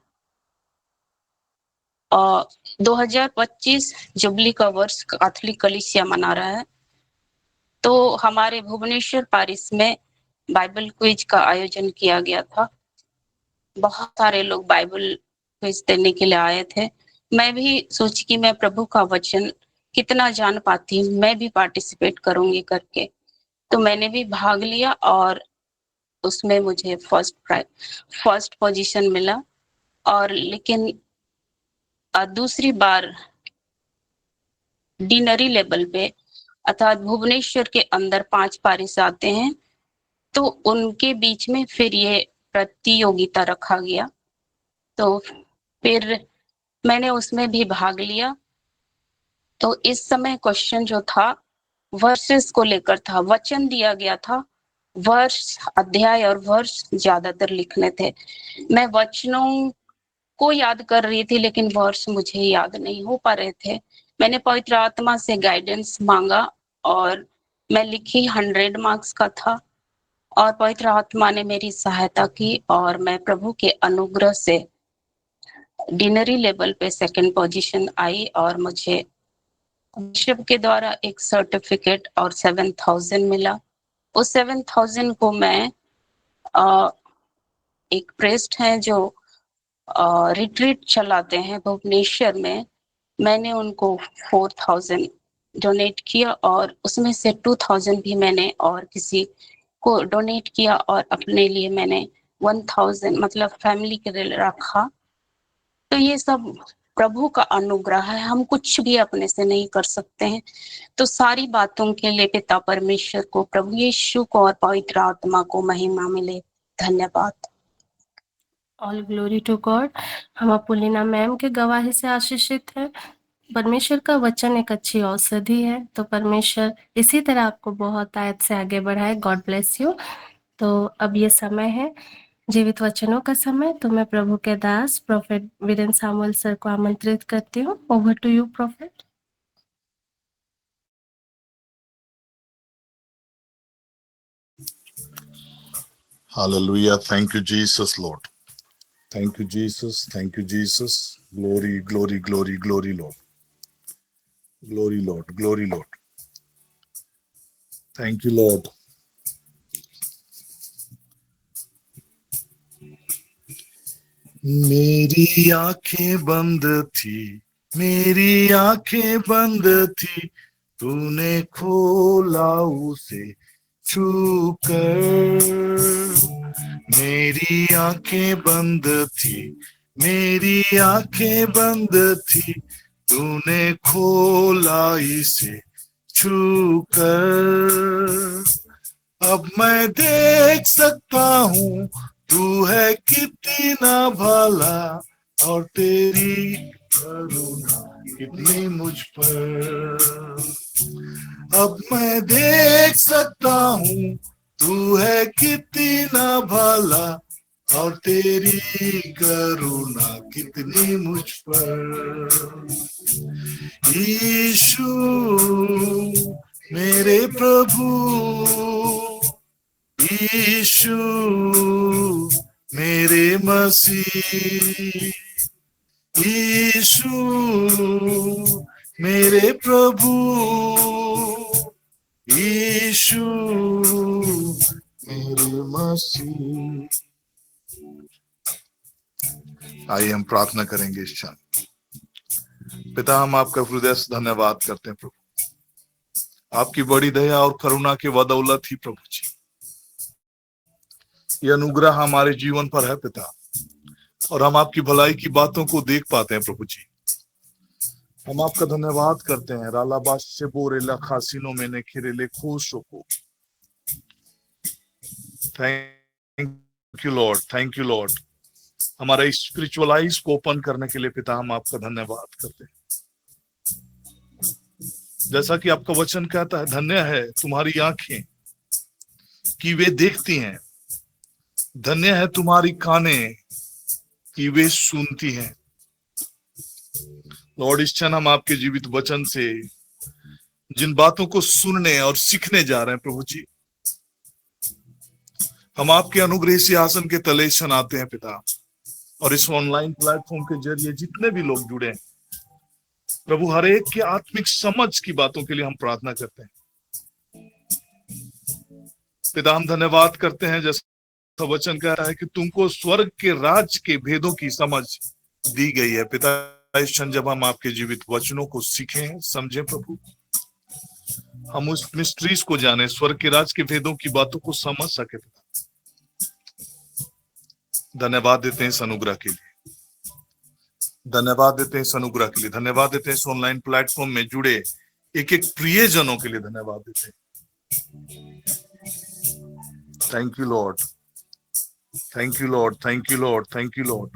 2025 जुबली का वर्ष कैथोलिक कलीसिया मना रहा है। तो हमारे भुवनेश्वर पारिस में बाइबल क्विज का आयोजन किया गया था। बहुत सारे लोग बाइबल क्विज देने के लिए आए थे। मैं भी सोची कि मैं प्रभु का वचन कितना जान पाती हूँ, मैं भी पार्टिसिपेट करूंगी करके। तो मैंने भी भाग लिया और उसमें मुझे फर्स्ट पोजीशन मिला। और लेकिन दूसरी बार डिनरी लेवल पे अर्थात भुवनेश्वर के अंदर 5 पारिस आते हैं, तो उनके बीच में फिर ये प्रतियोगिता रखा गया। तो फिर मैंने उसमें भी भाग लिया। तो इस समय क्वेश्चन जो था वर्सेस को लेकर था, वचन दिया गया था, वर्ष, अध्याय और वर्ष ज्यादातर लिखने थे। मैं वचनों को याद कर रही थी लेकिन वर्ष मुझे याद नहीं हो पा रहे थे। मैंने पवित्र आत्मा से गाइडेंस मांगा और मैं लिखी 100 मार्क्स का था और पवित्र आत्मा ने मेरी सहायता की और मैं प्रभु के अनुग्रह से डिनरी लेवल पे 2nd पोजीशन आई और मुझे बिशप के द्वारा एक सर्टिफिकेट और 7,000 मिला। उस 7,000 को मैं एक प्रेस्ट हैं जो रिट्रीट चलाते हैं भुवनेश्वर में, मैंने उनको 4,000 डोनेट किया और उसमें से 2,000 भी मैंने और किसी को डोनेट किया और अपने लिए मैंने 1,000 मतलब फैमिली के लिए रखा। तो ये सब प्रभु का अनुग्रह है, हम कुछ भी अपने से नहीं कर सकते हैं। तो सारी बातों के लिए पिता परमेश्वर को, प्रभु यीशु को और पवित्र आत्मा को महिमा मिले। धन्यवाद। All glory to God. हम अपुलिना मैम के गवाही से आशीषित हैं। परमेश्वर का वचन एक अच्छी औषधि है, तो परमेश्वर इसी तरह आपको बहुत आयत से आगे बढ़ाए। God bless you. तो अब ये समय है जीवित वचनों का समय। तो मैं प्रभु के दास प्रोफेट वीरेन सामुएल सर को आमंत्रित करती हूँ। Over to you prophet. Hallelujah. Thank you, Jesus, Lord. Thank you, Jesus. Thank you, Jesus. Glory, glory, glory, glory, Lord. Glory, Lord. Glory, Lord. Thank you, Lord. मेरी आंखें बंद थी, मेरी आंखें बंद थी, तूने खोला उसे छूकर। मेरी आंखें बंद थी, मेरी आंखें बंद थी, तूने खोला इसे छूकर। अब मैं देख सकता हूँ तू है कितना भला और तेरी करुणा कितनी मुझ पर। अब मैं देख सकता हूँ तू है कितना भला और तेरी करुणा कितनी मुझ पर। यीशु मेरे प्रभु, यीशु मेरे मसीह, यीशु मेरे प्रभु, यीशु मेरे मसीह। आइए हम प्रार्थना करेंगे इस क्षण। पिता, हम आपका हृदय से धन्यवाद करते हैं प्रभु, आपकी बड़ी दया और करुणा की बदौलत ही प्रभु जी ये अनुग्रह हमारे जीवन पर है। पिता, और हम आपकी भलाई की बातों को देख पाते हैं प्रभु जी। हम आपका धन्यवाद करते हैं। रालाबाश से बोरेला खासिनो में ने खिरेले खुशो को। Thank you lord, thank you Lord. हमारा स्पिरिचुअल आइज को ओपन करने के लिए पिता हम आपका धन्यवाद करते हैं। जैसा कि आपका वचन कहता है, धन्य है तुम्हारी आंखें कि वे देखती हैं, धन्य है तुम्हारी कानें कि वे सुनती हैं। लॉर्ड, इस क्षण हम आपके जीवित वचन से जिन बातों को सुनने और सीखने जा रहे हैं प्रभु जी, हम आपके अनुग्रह सिंहासन के तले शनाते हैं पिता। और इस ऑनलाइन प्लेटफॉर्म के जरिए जितने भी लोग जुड़े हैं प्रभु, हर एक की आत्मिक समझ की बातों के लिए हम प्रार्थना करते हैं पिता। हम धन्यवाद करते हैं, जैसा वचन कह रहा है कि तुमको स्वर्ग के राज के भेदों की समझ दी गई है पिता। इस क्षण जब हम आपके जीवित वचनों को सीखें, समझें प्रभु, हम उस मिस्ट्रीज को जाने, स्वर्ग के राज के भेदों की बातों को समझ सके पिता। धन्यवाद देते हैं इस अनुग्रह के लिए, धन्यवाद देते हैं इस अनुग्रह के लिए, धन्यवाद देते हैं इस ऑनलाइन प्लेटफॉर्म में जुड़े एक एक प्रियजनों के लिए धन्यवाद देते हैं। Thank you lord, thank you lord, thank you lord, thank you Lord.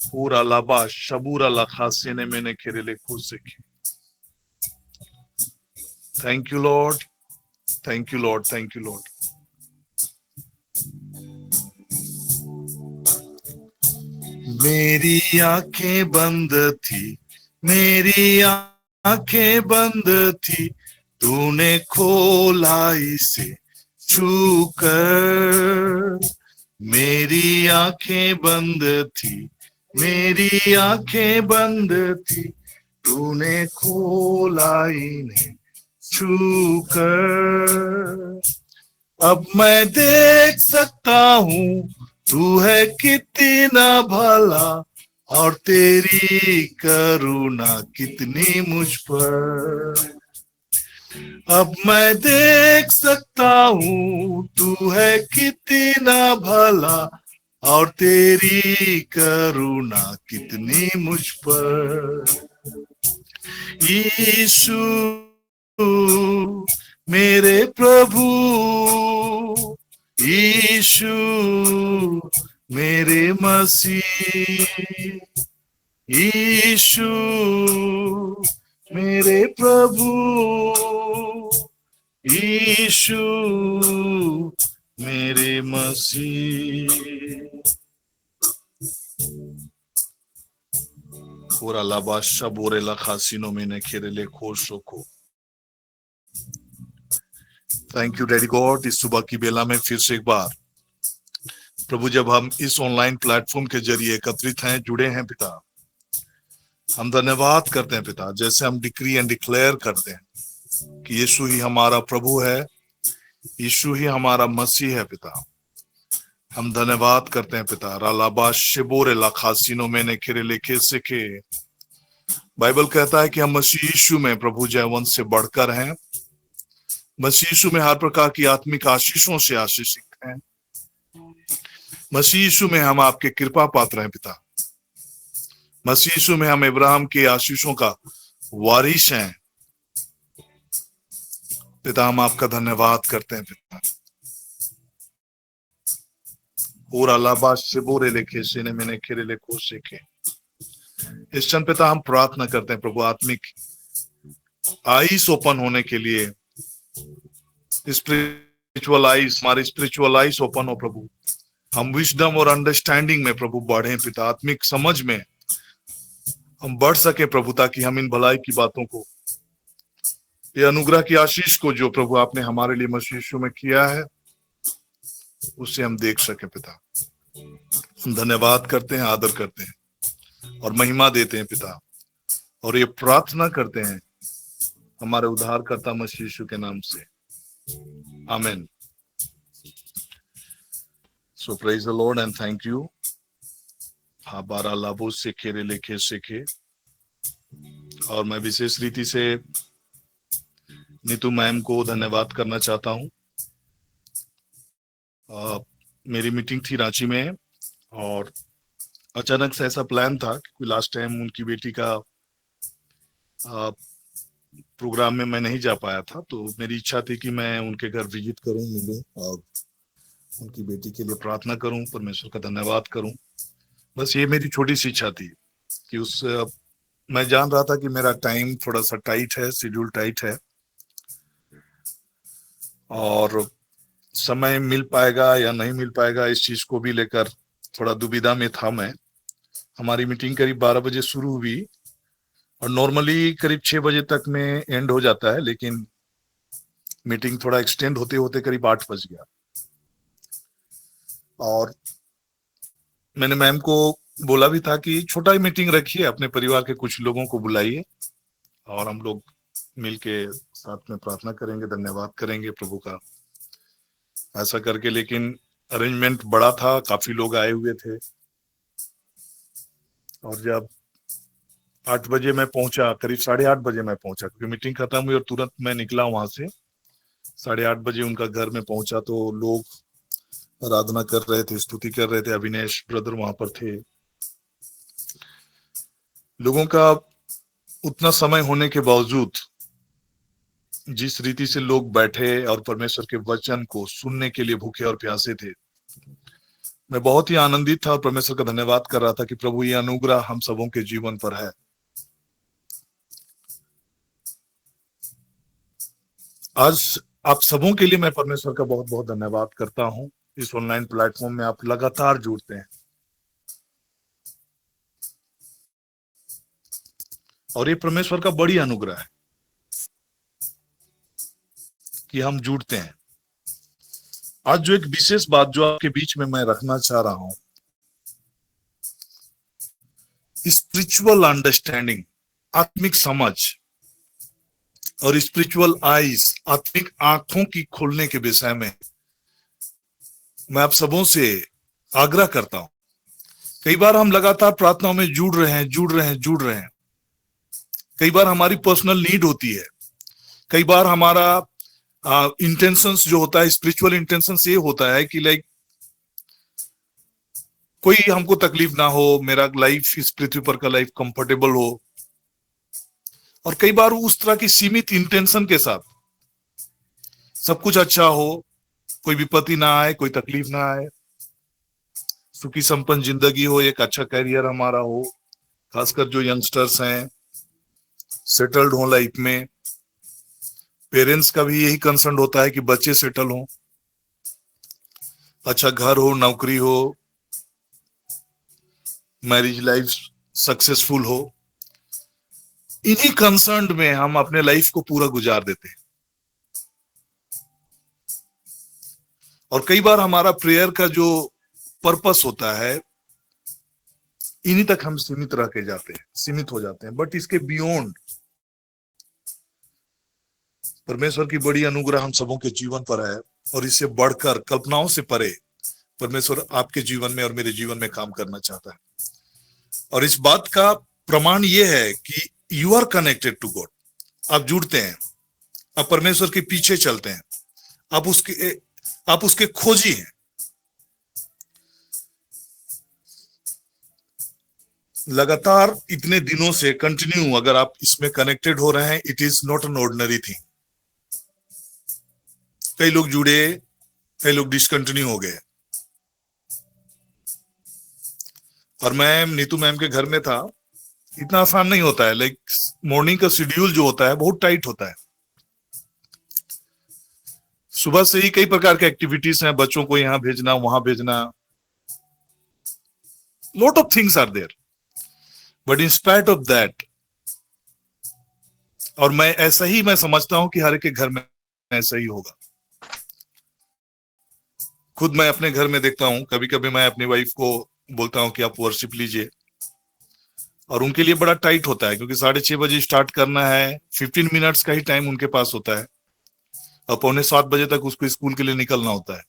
पूरा लाबा शबूरा लखासे ने मैंने खेरेले खुश से की। Thank you lord, thank you lord, thank you Lord. मेरी आंखें बंद थी, मेरी आंखें बंद थी, तूने खोला इसे छूकर। मेरी आंखें बंद थी, मेरी आंखें बंद थी, तूने खोला इन्हें छूकर। अब मैं देख सकता हूँ तू है कितना भला और तेरी करुणा कितनी मुझ पर। अब मैं देख सकता हूँ तू है कितना भला और तेरी करुणा कितनी मुझ पर। यीशु मेरे प्रभु, यीशु मेरे मसीह, यीशु मेरे प्रभु, यीशु मेरे मसीह। पूरा लाबाशा बोरेला खासिनो में ने खेरेले खोशो को। Thank you daddy God. इस सुबह की बेला में फिर से एक बार प्रभु, जब हम इस ऑनलाइन प्लेटफॉर्म के जरिए एकत्रित हैं, जुड़े हैं पिता, हम धन्यवाद करते हैं पिता। जैसे हम डिक्री एंड डिक्लेयर करते हैं कि यीशु ही हमारा प्रभु है, यीशु ही हमारा मसीह है पिता, हम धन्यवाद करते हैं पिता। रालाबा शिबोरे लाखासिनो में ने खेरे लेखे से के। बाइबल कहता है कि हम मसीह यीशु में प्रभु जयवंत से बढ़कर हैं, मसीह यीशु में हर प्रकार की आत्मिक आशीषों से आशीषित हैं, मसीह यीशु में हम आपके कृपा पात्र हैं पिता, मसीह यीशु में हम इब्राहिम के आशीषों का वारिस हैं पिता। हम आपका धन्यवाद करते हैं पिता। पूरा लाबाश से बोरे लेखे सीने मैंने खेरे ले को सीखे। इस क्षण पिता हम प्रार्थना करते हैं प्रभु, आत्मिक आईज ओपन होने के लिए, स्पिरिचुअल आईज, हमारे स्पिरिचुअल आईज ओपन हो प्रभु। हम विजडम और अंडरस्टैंडिंग में प्रभु बढ़े पिता, आत्मिक समझ में हम बढ़ सके प्रभु, ताकि हम इन भलाई की बातों को, ये अनुग्रह की आशीष को जो प्रभु आपने हमारे लिए मसीह यीशु में किया है, उससे हम देख सके पिता। हम धन्यवाद करते हैं, आदर करते हैं और महिमा देते हैं पिता, और ये प्रार्थना करते हैं हमारे उद्धारकर्ता मसीह यीशु के नाम से, आमीन। So praise the Lord and thank you. हमारा लाभो से खेरे लेखे सीखे। और मैं विशेष रीति से नीतू मैम को धन्यवाद करना चाहता हूँ। मेरी मीटिंग थी रांची में और अचानक से ऐसा प्लान था कि लास्ट टाइम उनकी बेटी का प्रोग्राम में मैं नहीं जा पाया था, तो मेरी इच्छा थी कि मैं उनके घर विजिट करूं, मिलूं और उनकी बेटी के लिए प्रार्थना करूं, परमेश्वर का धन्यवाद करूं। बस ये मेरी छोटी सी इच्छा थी कि मैं जान रहा था कि मेरा टाइम थोड़ा सा टाइट है, शेड्यूल टाइट है और समय मिल पाएगा या नहीं मिल पाएगा इस चीज को भी लेकर थोड़ा दुविधा में था मैं। हमारी मीटिंग करीब 12 बजे शुरू हुई और नॉर्मली करीब 6 बजे तक में एंड हो जाता है, लेकिन मीटिंग थोड़ा एक्सटेंड होते होते करीब 8 बज गया। और मैंने मैम को बोला भी था कि छोटा ही मीटिंग रखिए, अपने परिवार के कुछ लोगों को बुलाइए और हम लोग मिलके साथ में प्रार्थना करेंगे, धन्यवाद करेंगे प्रभु का, ऐसा करके। लेकिन अरेंजमेंट बड़ा था, काफी लोग आए हुए थे और जब 8 बजे मैं पहुंचा, करीब 8:30 बजे मैं पहुंचा, क्योंकि मीटिंग खत्म हुई और तुरंत मैं निकला वहां से। 8:30 बजे उनका घर में पहुंचा तो लोग आराधना कर रहे थे, स्तुति कर रहे थे। अविनेश ब्रदर वहां पर थे। लोगों का उतना समय होने के बावजूद जिस रीति से लोग बैठे और परमेश्वर के वचन को सुनने के लिए भूखे और प्यासे थे, मैं बहुत ही आनंदित था और परमेश्वर का धन्यवाद कर रहा था कि प्रभु ये अनुग्रह हम सबों के जीवन पर है। आज आप सबों के लिए मैं परमेश्वर का बहुत बहुत धन्यवाद करता हूं। इस ऑनलाइन प्लेटफॉर्म में आप लगातार जुड़ते हैं और ये परमेश्वर का बड़ी अनुग्रह है कि हम जुड़ते हैं। आज जो एक विशेष बात जो आपके बीच में मैं रखना चाह रहा हूं, स्पिरिचुअल अंडरस्टैंडिंग, आत्मिक समझ और स्पिरिचुअल आईज, आत्मिक आंखों की खोलने के विषय में मैं आप सबों से आग्रह करता हूं। कई बार हम लगातार प्रार्थनाओं में जुड़ रहे हैं। कई बार हमारी पर्सनल नीड होती है, कई बार हमारा इंटेंशंस जो होता है, स्पिरिचुअल इंटेंशंस ये होता है कि लाइक कोई हमको तकलीफ ना हो, मेरा लाइफ इस पृथ्वी पर का लाइफ कंफर्टेबल हो। और कई बार उस तरह की सीमित इंटेंशन के साथ सब कुछ अच्छा हो, कोई विपत्ति ना आए, कोई तकलीफ ना आए, सुखी संपन्न जिंदगी हो, एक अच्छा करियर हमारा हो, खासकर जो यंगस्टर्स हैं सेटल्ड हो लाइफ में। पेरेंट्स का भी यही कंसर्न होता है कि बच्चे सेटल हों, अच्छा घर हो, नौकरी हो, मैरिज लाइफ सक्सेसफुल हो। इन्हीं कंसर्न में हम अपने लाइफ को पूरा गुजार देते हैं और कई बार हमारा प्रेयर का जो पर्पस होता है इन्हीं तक हम सीमित हो जाते हैं। बट इसके बियॉन्ड परमेश्वर की बड़ी अनुग्रह हम सबों के जीवन पर है और इससे बढ़कर कल्पनाओं से परे परमेश्वर आपके जीवन में और मेरे जीवन में काम करना चाहता है। और इस बात का प्रमाण यह है कि you are connected to God. आप जुड़ते हैं, आप परमेश्वर के पीछे चलते हैं, आप उसके खोजी हैं। लगातार इतने दिनों से कंटिन्यू अगर आप इसमें कनेक्टेड हो रहे हैं, it is not an ordinary thing. कई लोग जुड़े, कई लोग डिसकंटिन्यू हो गए। और मैं नीतू मैम के घर में था, इतना आसान नहीं होता है। लाइक मॉर्निंग का शेड्यूल जो होता है बहुत टाइट होता है। सुबह से ही कई प्रकार के एक्टिविटीज हैं, बच्चों को यहाँ भेजना, वहां भेजना, lot of things are there. But in spite of that, और मैं समझता हूं कि हर एक के घर में ऐसा ही होगा। खुद मैं अपने घर में देखता हूं, कभी कभी मैं अपनी वाइफ को बोलता हूं कि आप वर्शिप लीजिए, और उनके लिए बड़ा टाइट होता है क्योंकि 6:30 बजे स्टार्ट करना है, 15 मिनट्स का ही टाइम उनके पास होता है और 6:45 बजे तक उसको स्कूल के लिए निकलना होता है।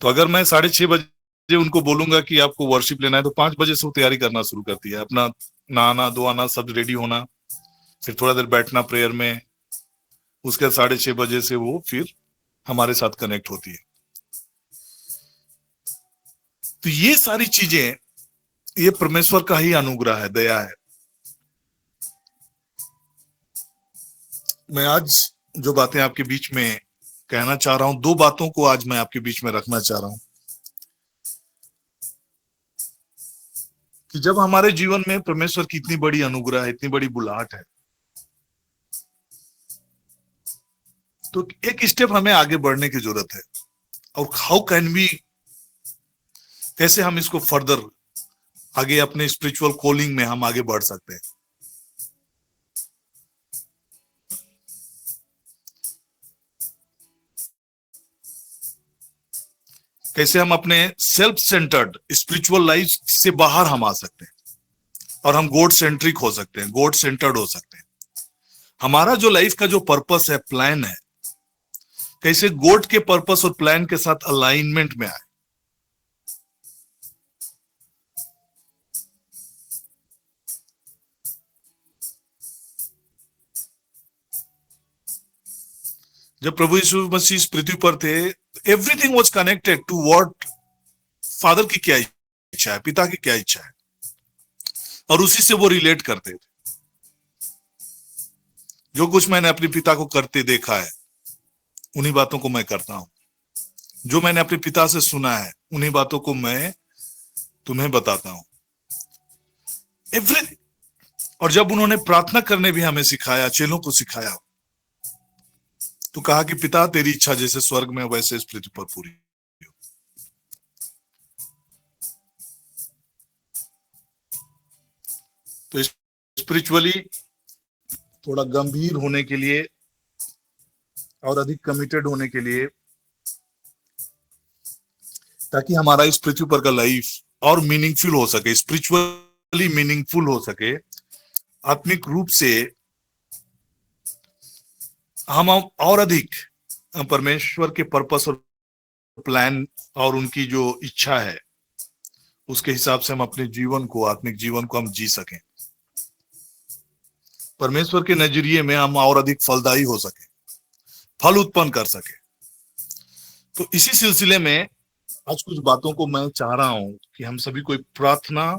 तो अगर मैं 6:30 बजे उनको बोलूंगा कि आपको वर्शिप लेना है, तो 5 बजे से वो तैयारी करना शुरू करती है, अपना नहाना धोना सब रेडी होना, फिर थोड़ा देर बैठना प्रेयर में, उसके 6:30 बजे से वो फिर हमारे साथ कनेक्ट होती है। तो ये सारी चीजें, ये परमेश्वर का ही अनुग्रह है, दया है। मैं आज जो बातें आपके बीच में कहना चाह रहा हूं, दो बातों को आज मैं आपके बीच में रखना चाह रहा हूं कि जब हमारे जीवन में परमेश्वर की इतनी बड़ी अनुग्रह है, इतनी बड़ी बुलाहट है, तो एक स्टेप हमें आगे बढ़ने की जरूरत है। और हाउ कैन वी, कैसे हम इसको फर्दर आगे अपने स्पिरिचुअल कॉलिंग में हम आगे बढ़ सकते हैं। कैसे हम अपने सेल्फ सेंटर्ड स्पिरिचुअल लाइफ से बाहर हम आ सकते हैं और हम गॉड सेंट्रिक हो सकते हैं, गॉड सेंटर्ड हो सकते हैं। हमारा जो लाइफ का जो पर्पस है, प्लान है, कैसे गॉड के पर्पस और प्लान के साथ अलाइनमेंट में आए। जब प्रभु यीशु मसीह इस पृथ्वी पर थे, everything was connected to what father की क्या इच्छा है, पिता की क्या इच्छा है, और उसी से वो रिलेट करते थे। जो कुछ मैंने अपने पिता को करते देखा है, उन्हीं बातों को मैं करता हूं। जो मैंने अपने पिता से सुना है, उन्हीं बातों को मैं तुम्हें बताता हूं। एवरीथिंग। और जब उन्होंने प्रार्थना करने भी हमें सिखाया, चेलों को सिखाया, तो कहा कि पिता तेरी इच्छा जैसे स्वर्ग में वैसे इस पृथ्वी पर पूरी हो। तो स्पिरिचुअली थोड़ा गंभीर होने के लिए और अधिक कमिटेड होने के लिए, ताकि हमारा इस पृथ्वी पर का लाइफ और मीनिंगफुल हो सके, स्पिरिचुअली मीनिंगफुल हो सके, आत्मिक रूप से हम और अधिक परमेश्वर के पर्पस और प्लान और उनकी जो इच्छा है, उसके हिसाब से हम अपने जीवन को, आत्मिक जीवन को हम जी सकें। परमेश्वर के नजरिए में हम और अधिक फलदायी हो सके, फल उत्पन्न कर सके। तो इसी सिलसिले में आज कुछ बातों को मैं चाह रहा हूं कि हम सभी को प्रार्थना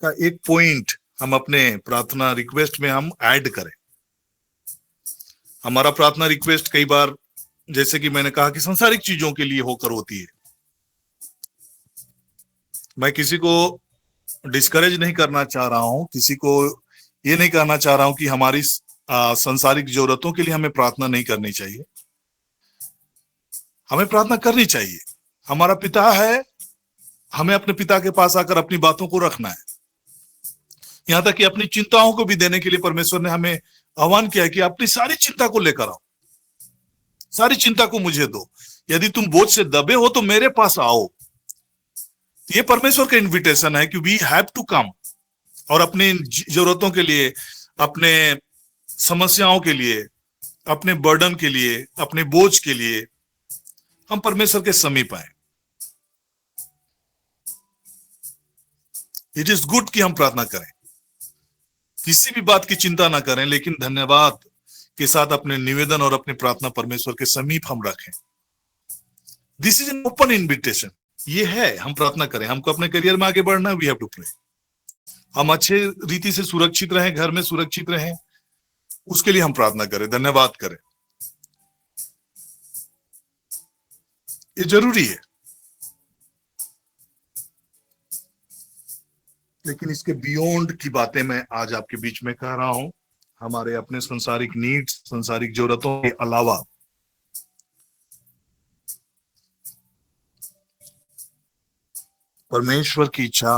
का एक पॉइंट हम अपने प्रार्थना रिक्वेस्ट में हम ऐड करें। हमारा प्रार्थना रिक्वेस्ट कई बार, जैसे कि मैंने कहा, कि सांसारिक चीजों के लिए होकर होती है। मैं किसी को डिस्करेज नहीं करना चाह रहा हूं, किसी को ये नहीं कहना चाह रहा हूं कि हमारी सांसारिक जरूरतों के लिए हमें प्रार्थना नहीं करनी चाहिए। हमें प्रार्थना करनी चाहिए। हमारा पिता है, हमें अपने पिता के पास आकर अपनी बातों को रखना है। यहां तक कि अपनी चिंताओं को भी देने के लिए परमेश्वर ने हमें आह्वान किया है कि अपनी सारी चिंता को लेकर आओ, सारी चिंता को मुझे दो। यदि तुम बोझ से दबे हो तो मेरे पास आओ। ये परमेश्वर का इनविटेशन है कि वी हैव टू कम, और अपनी जरूरतों के लिए, अपने समस्याओं के लिए, अपने बर्डन के लिए, अपने बोझ के लिए हम परमेश्वर के समीप आए। इट इज गुड कि हम प्रार्थना करें, किसी भी बात की चिंता ना करें, लेकिन धन्यवाद के साथ अपने निवेदन और अपनी प्रार्थना परमेश्वर के समीप हम रखें। This is an open invitation. ये है, हम प्रार्थना करें। हमको अपने करियर में आगे बढ़ना, वी हैव टू प्रे। हम अच्छे रीति से सुरक्षित रहें, घर में सुरक्षित रहें, उसके लिए हम प्रार्थना करें, धन्यवाद करें। ये जरूरी है। लेकिन इसके बियॉन्ड की बातें मैं आज आपके बीच में कह रहा हूं। हमारे अपने संसारिक नीड्स, संसारिक जरूरतों के अलावा परमेश्वर की इच्छा,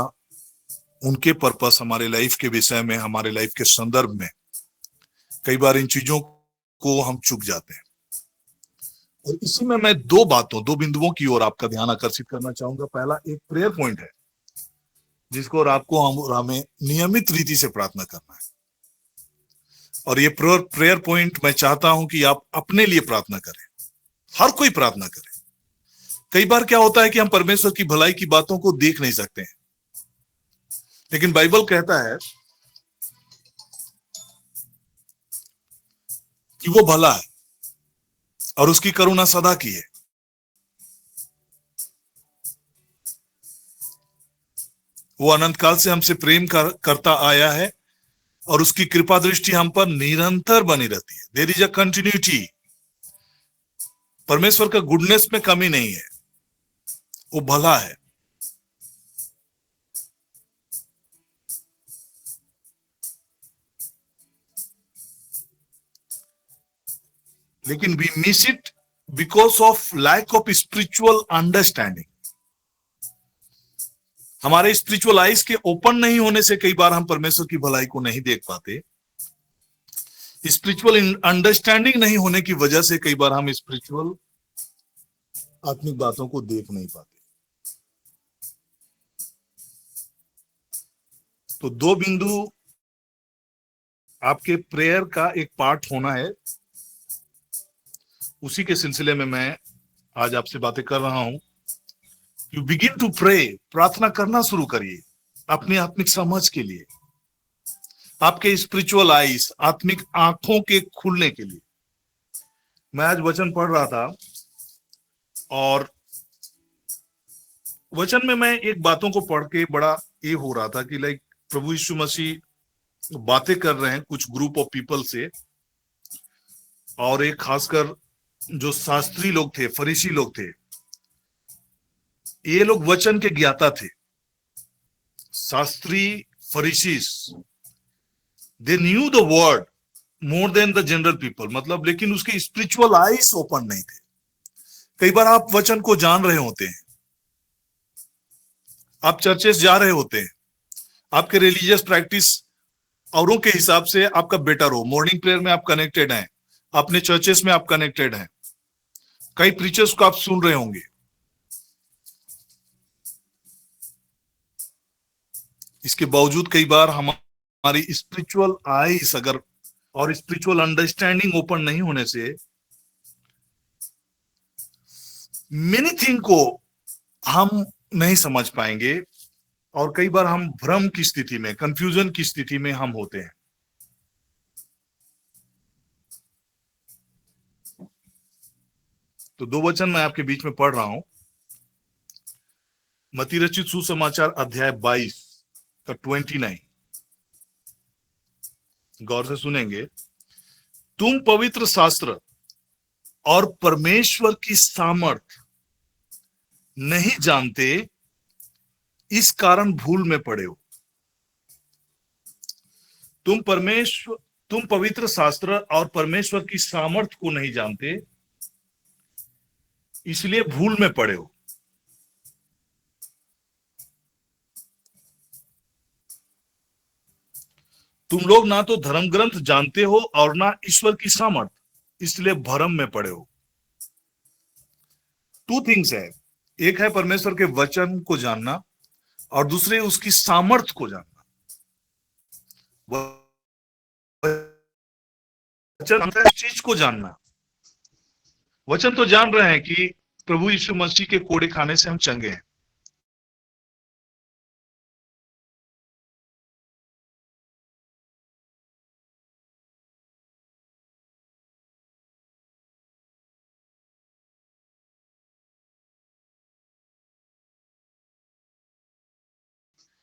उनके पर्पस हमारे लाइफ के विषय में, हमारे लाइफ के संदर्भ में, कई बार इन चीजों को हम चूक जाते हैं। और इसी में मैं दो बिंदुओं की ओर आपका ध्यान आकर्षित करना चाहूंगा। पहला एक प्रेयर पॉइंट है, जिसको और आपको हमें नियमित रीति से प्रार्थना करना है। और ये प्रेयर पॉइंट मैं चाहता हूं कि आप अपने लिए प्रार्थना करें, हर कोई प्रार्थना करे। कई बार क्या होता है कि हम परमेश्वर की भलाई की बातों को देख नहीं सकते हैं, लेकिन बाइबल कहता है कि वो भला है और उसकी करुणा सदा की है। वो अनंत काल से हमसे प्रेम करता आया है और उसकी कृपा दृष्टि हम पर निरंतर बनी रहती है। There is a continuity. परमेश्वर का गुडनेस में कमी नहीं है, वो भला है। लेकिन we miss it because of lack of spiritual understanding. हमारे स्पिरिचुअल आइज के ओपन नहीं होने से कई बार हम परमेश्वर की भलाई को नहीं देख पाते। स्पिरिचुअल अंडरस्टैंडिंग नहीं होने की वजह से कई बार हम स्पिरिचुअल आत्मिक बातों को देख नहीं पाते। तो दो बिंदु आपके प्रेयर का एक पार्ट होना है, उसी के सिलसिले में मैं आज आपसे बातें कर रहा हूं। यू बिगिन टू प्रे, प्रार्थना करना शुरू करिए अपनी आत्मिक समझ के लिए, आपके स्पिरिचुअल आइज, आत्मिक आंखों के खुलने के लिए। मैं आज वचन पढ़ रहा था और वचन में मैं एक बातों को पढ़ के बड़ा ये हो रहा था कि लाइक प्रभु यीशु मसीह बातें कर रहे हैं कुछ ग्रुप ऑफ पीपल से, और एक खासकर जो शास्त्री लोग थे, फरीसी लोग थे, ये लोग वचन के ज्ञाता थे। शास्त्री Pharisees, they knew the word more than the general people, मतलब लेकिन उसके स्पिरिचुअल आइज ओपन नहीं थे। कई बार आप वचन को जान रहे होते हैं, आप चर्चेस जा रहे होते हैं, आपके रिलीजियस प्रैक्टिस औरों के हिसाब से आपका बेटर हो, मॉर्निंग प्रेयर में आप कनेक्टेड हैं, अपने चर्चेस में आप कनेक्टेड हैं, कई प्रीचर्स को आप सुन रहे होंगे। इसके बावजूद कई बार हमारी स्पिरिचुअल आइज अगर और स्पिरिचुअल अंडरस्टैंडिंग ओपन नहीं होने से मेनी थिंग को हम नहीं समझ पाएंगे, और कई बार हम भ्रम की स्थिति में, कंफ्यूजन की स्थिति में हम होते हैं। तो दो वचन मैं आपके बीच में पढ़ रहा हूं। मत्ती रचित सुसमाचार अध्याय 22 का 29, गौर से सुनेंगे। तुम पवित्र शास्त्र और परमेश्वर की सामर्थ नहीं जानते, इस कारण भूल में पड़े हो। तुम पवित्र शास्त्र और परमेश्वर की सामर्थ को नहीं जानते, इसलिए भूल में पड़े हो। तुम लोग ना तो धर्म ग्रंथ जानते हो और ना ईश्वर की सामर्थ, इसलिए भ्रम में पड़े हो। टू थिंग्स है, एक है परमेश्वर के वचन को जानना और दूसरे उसकी सामर्थ को जानना। वचन इस चीज को जानना, वचन तो जान रहे हैं कि प्रभु यीशु मसीह के कोड़े खाने से हम चंगे हैं,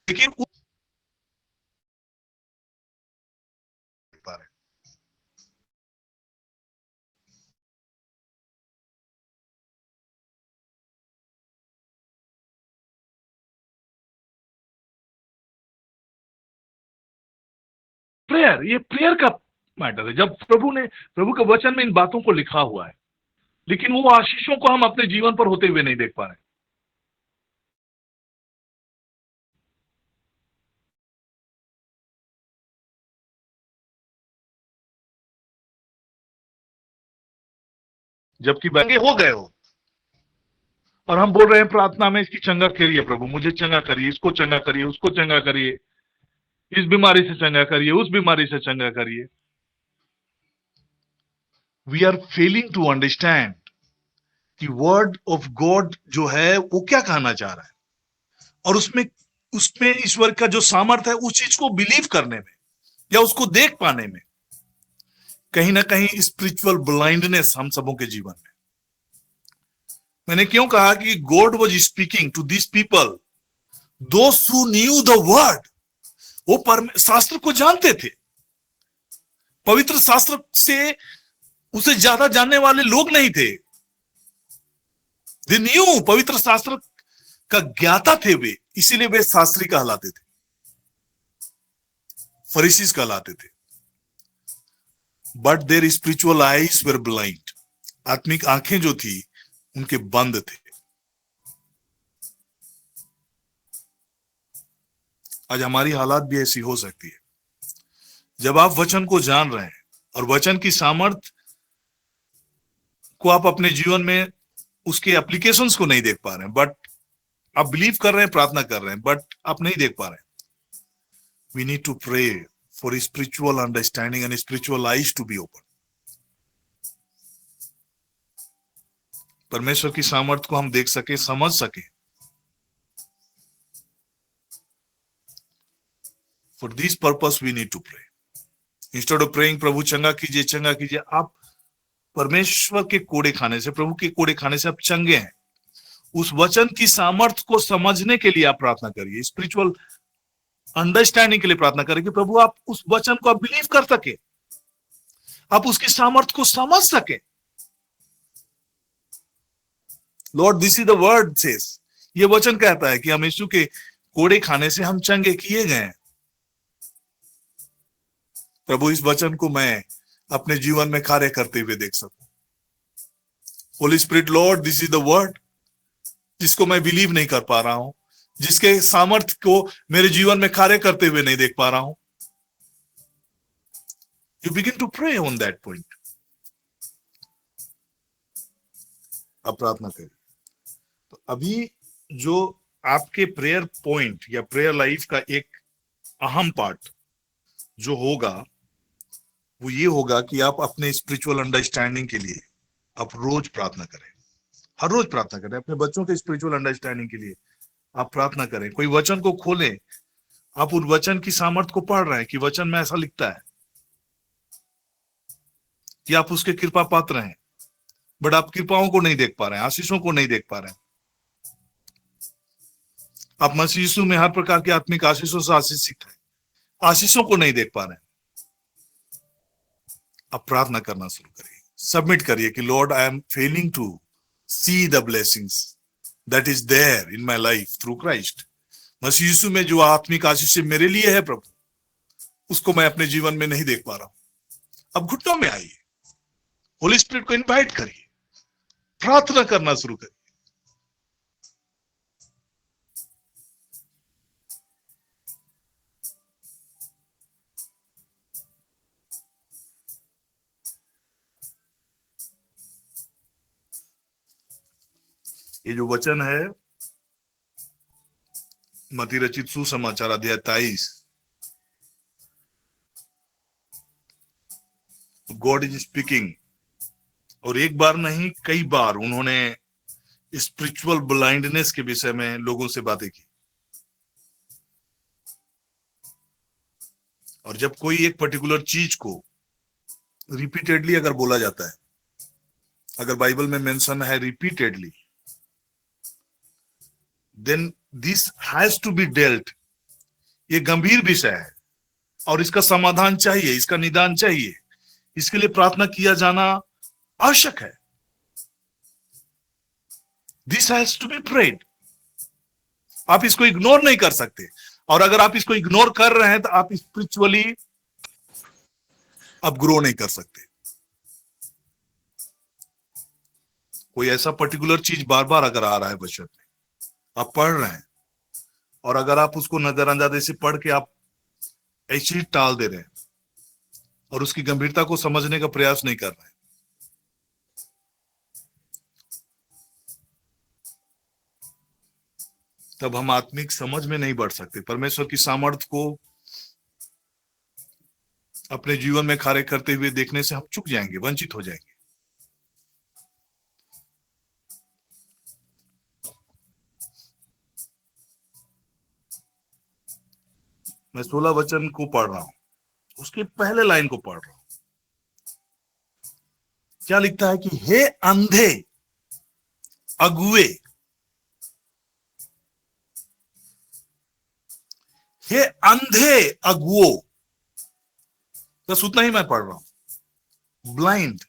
लेकिन प्रेयर, ये प्रेयर का मैटर है। जब प्रभु के वचन में इन बातों को लिखा हुआ है, लेकिन वो आशीषों को हम अपने जीवन पर होते हुए नहीं देख पा रहे। जबकि बंगे हो गए हो और हम बोल रहे हैं प्रार्थना में इसकी चंगा करिए, प्रभु मुझे चंगा करिए, इसको चंगा करिए, उसको चंगा करिए, इस बीमारी से चंगा करिए, उस बीमारी से चंगा करिए। We are failing to understand कि वर्ड ऑफ गॉड जो है वो क्या कहना चाह रहा है, और उसमें ईश्वर का जो सामर्थ है उस चीज को बिलीव करने में या उसको देख पाने में कहीं ना कहीं स्पिरिचुअल ब्लाइंडनेस हम सबों के जीवन में। मैंने क्यों कहा कि God was speaking to this people Those who knew the word, वो शास्त्र को जानते थे। पवित्र शास्त्र से उसे ज्यादा जानने वाले लोग नहीं थे। They knew, पवित्र शास्त्र का ज्ञाता थे वे, इसीलिए वे शास्त्री कहलाते थे, फरीसीस कहलाते थे। But their spiritual eyes were blind, आत्मिक आंखें जो थी उनके बंद थे। आज हमारी हालात भी ऐसी हो सकती है। जब आप वचन को जान रहे हैं और वचन की सामर्थ को आप अपने जीवन में उसके एप्लीकेशंस को नहीं देख पा रहे हैं, बट आप बिलीव कर रहे हैं, प्रार्थना कर रहे हैं, बट आप नहीं देख पा रहे हैं। We need to pray for spiritual understanding and spiritual eyes to be open. परमेश्वर की सामर्थ को हम देख सके, समझ सके। For this purpose we need to pray. Instead of praying प्रभु चंगा कीजिए, चंगा कीजिए, आप परमेश्वर के कोड़े खाने से, प्रभु के कोड़े खाने से आप चंगे हैं। उस वचन की सामर्थ को समझने के लिए आप प्रार्थना करिए, स्पिरिचुअल अंडरस्टैंडिंग के लिए प्रार्थना करिए कि प्रभु आप उस वचन को आप बिलीव कर सके, आप उसकी सामर्थ को समझ सके। Lord this is the word says, ये वचन कहता है कि हम यीशु के कोड़े खाने से हम चंगे किए गए हैं। प्रभु इस वचन को मैं अपने जीवन में कार्य करते हुए देख सकूं। Holi spirit, Lord this is the word जिसको मैं बिलीव नहीं कर पा रहा हूं, जिसके सामर्थ्य को मेरे जीवन में कार्य करते हुए नहीं देख पा रहा हूं। You begin to pray on that point. अब प्रार्थना करिए। तो अभी जो आपके प्रेयर पॉइंट या प्रेयर लाइफ का एक अहम पार्ट जो होगा वो ये होगा कि आप अपने स्पिरिचुअल अंडरस्टैंडिंग के लिए आप रोज प्रार्थना करें, हर रोज प्रार्थना करें। अपने बच्चों के स्पिरिचुअल अंडरस्टैंडिंग के लिए आप प्रार्थना करें। कोई वचन को खोलें, आप उस वचन की सामर्थ को पढ़ रहे हैं कि वचन में ऐसा लिखता है कि आप उसके कृपा पात्र हैं, बट आप कृपाओं को नहीं देख पा रहे हैं, आशीषों को नहीं देख पा रहे हैं। आप मसीह यीशु में हर प्रकार के आत्मिक आशीषों से आशीषित हैं, आशीषों को नहीं देख पा रहे हैं। आप प्रार्थना करना शुरू करिए, सबमिट करिए कि lord I am failing to see the blessings that is there in my life through Christ. मसीह यीशु में जो आत्मिक आशीष मेरे लिए है प्रभु, उसको मैं अपने जीवन में नहीं देख पा रहा हूं। अब घुटनों में आइए, होली स्पिरिट को इनवाइट करिए, प्रार्थना करना शुरू करिए। ये जो वचन है मत्ती रचित सुसमाचार अध्याय 23, गॉड इज स्पीकिंग। और एक बार नहीं, कई बार उन्होंने स्पिरिचुअल ब्लाइंडनेस के विषय में लोगों से बातें की। और जब कोई एक पर्टिकुलर चीज को रिपीटेडली अगर बोला जाता है, अगर बाइबल में मेंशन है repeatedly, then this has to be dealt। ये गंभीर विषय है और इसका समाधान चाहिए, इसका निदान चाहिए, इसके लिए प्रार्थना किया जाना आवश्यक है। This has to be prayed। आप इसको इग्नोर नहीं कर सकते, और अगर आप इसको इग्नोर कर रहे हैं तो आप स्पिरिचुअली आप ग्रो नहीं कर सकते। कोई ऐसा पर्टिकुलर चीज बार बार अगर आ रहा है वचन में, आप पढ़ रहे हैं, और अगर आप उसको नजरअंदाज से पढ़ के आप ऐसे ही टाल दे रहे हैं और उसकी गंभीरता को समझने का प्रयास नहीं कर रहे हैं, तब हम आत्मिक समझ में नहीं बढ़ सकते। परमेश्वर की सामर्थ को अपने जीवन में कार्य करते हुए देखने से हम चूक जाएंगे, वंचित हो जाएंगे। मैं 16 वचन को पढ़ रहा हूं, उसके पहले लाइन को पढ़ रहा हूं। क्या लिखता है कि हे अंधे अगुए, हे अंधे अगुओ, बस उतना ही मैं पढ़ रहा हूं। ब्लाइंड,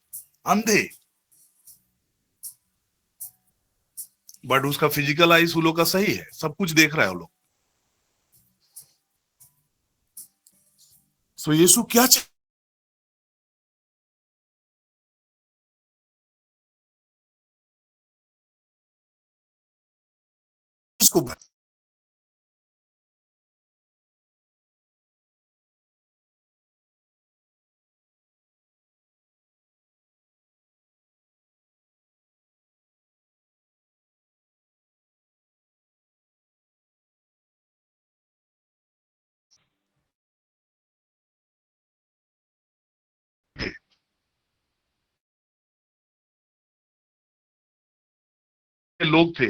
अंधे, बट उसका फिजिकल आइज उन लोग का सही है, सब कुछ देख रहा है वो लोग। सो यीशु क्या इसको लोग थे,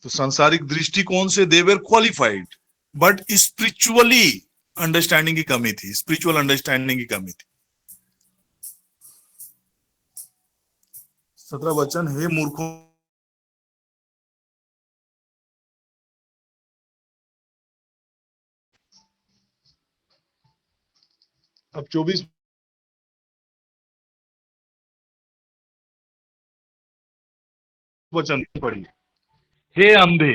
तो सांसारिक दृष्टिकोण से दे वर क्वालिफाइड, बट स्पिरिचुअली अंडरस्टैंडिंग की कमी थी, स्पिरिचुअल अंडरस्टैंडिंग की कमी थी। 17 वचन, हे मूर्खों, अब 24 वचन पढ़िए। हे अंधे,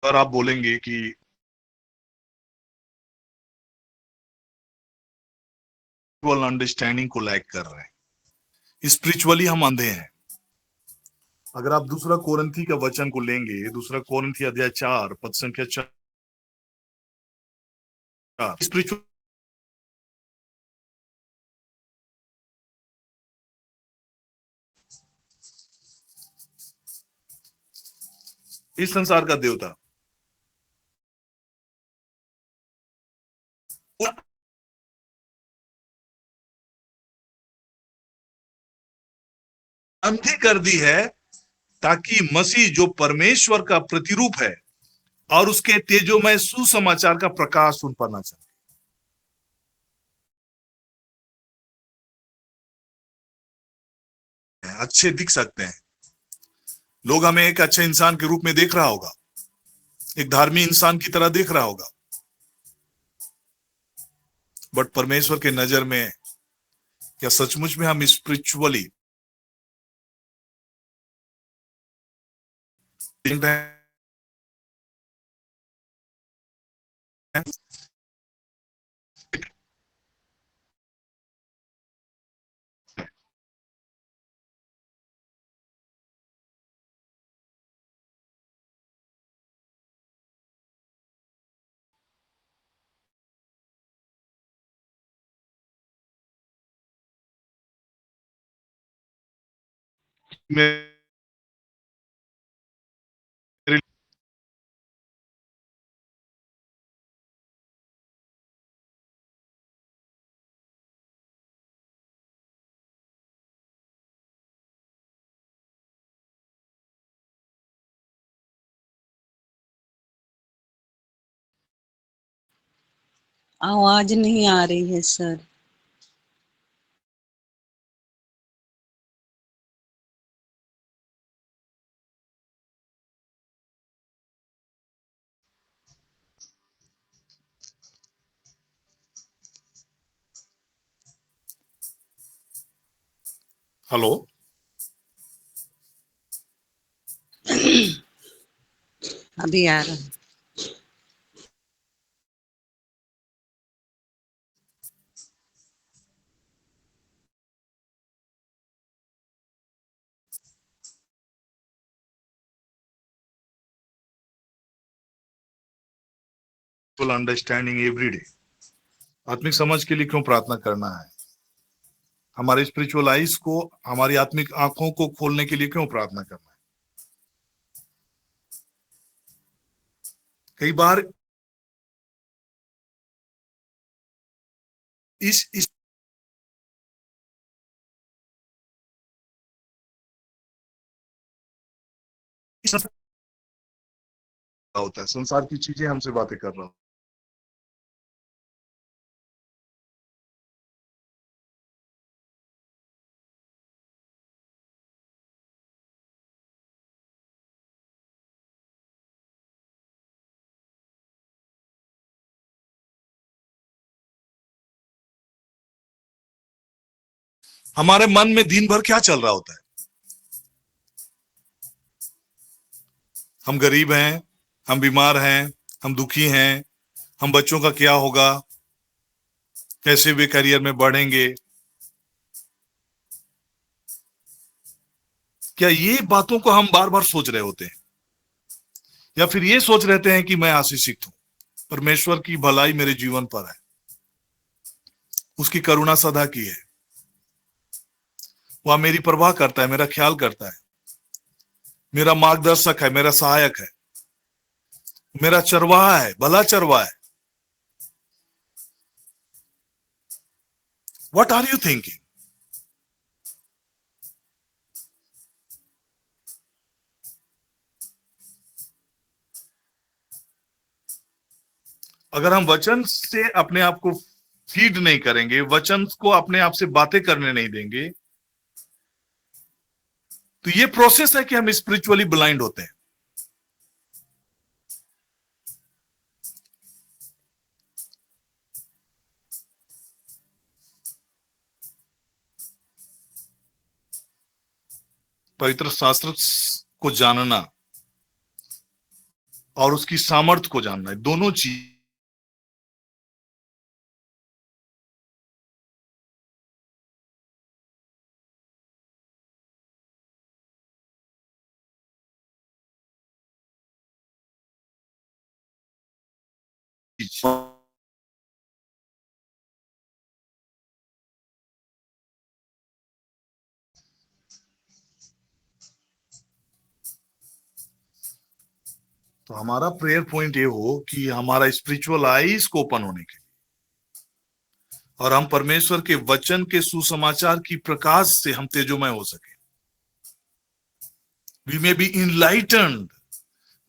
और आप बोलेंगे कि अंडरस्टैंडिंग को लैक कर रहे हैं, स्पिरिचुअली हम अंधे हैं। अगर आप दूसरा कोरिन्थी का वचन को लेंगे, दूसरा कोरिन्थी अध्याय 4 पद संख्या 4, स्पिरिचुअल इस संसार का देवता अंधी कर दी है, ताकि मसीह जो परमेश्वर का प्रतिरूप है और उसके तेजोमय सुसमाचार का प्रकाश उन पर ना चले। अच्छे दिख सकते हैं, लोग हमें एक अच्छे इंसान के रूप में देख रहा होगा, एक धार्मिक इंसान की तरह देख रहा होगा, बट परमेश्वर के नजर में क्या सचमुच में हम स्पिरिचुअली मेरे आवाज नहीं आ रही है सर। हेलो, अभी आ रहा है। अंडरस्टैंडिंग एवरी डे, आत्मिक समझ के लिए क्यों प्रार्थना करना है, हमारे स्पिरिचुअल आइज को, हमारी आत्मिक आंखों को खोलने के लिए क्यों प्रार्थना करना है। कई बार इस होता है, संसार की चीजें हमसे बातें कर रहा होता है। हमारे मन में दिन भर क्या चल रहा होता है? हम गरीब हैं, हम बीमार हैं, हम दुखी हैं, हम बच्चों का क्या होगा, कैसे वे करियर में बढ़ेंगे। क्या ये बातों को हम बार बार सोच रहे होते हैं? या फिर ये सोच रहते हैं कि मैं आशीषित हूं, परमेश्वर की भलाई मेरे जीवन पर है, उसकी करुणा सदा की है, वह मेरी परवाह करता है, मेरा ख्याल करता है, मेरा मार्गदर्शक है, मेरा सहायक है, मेरा चरवाहा है, भला चरवाहा है। What are you thinking? अगर हम वचन से अपने आप को फीड नहीं करेंगे, वचन को अपने आप से बातें करने नहीं देंगे, तो ये प्रोसेस है कि हम स्पिरिचुअली ब्लाइंड होते हैं। पवित्र शास्त्र को जानना और उसकी सामर्थ्य को जानना है, दोनों चीज तो हमारा प्रेयर पॉइंट ये हो कि हमारा स्पिरिचुअल आईज को ओपन होने के लिए और हम परमेश्वर के वचन के सुसमाचार की प्रकाश से हम तेजोमय हो सके। We may be enlightened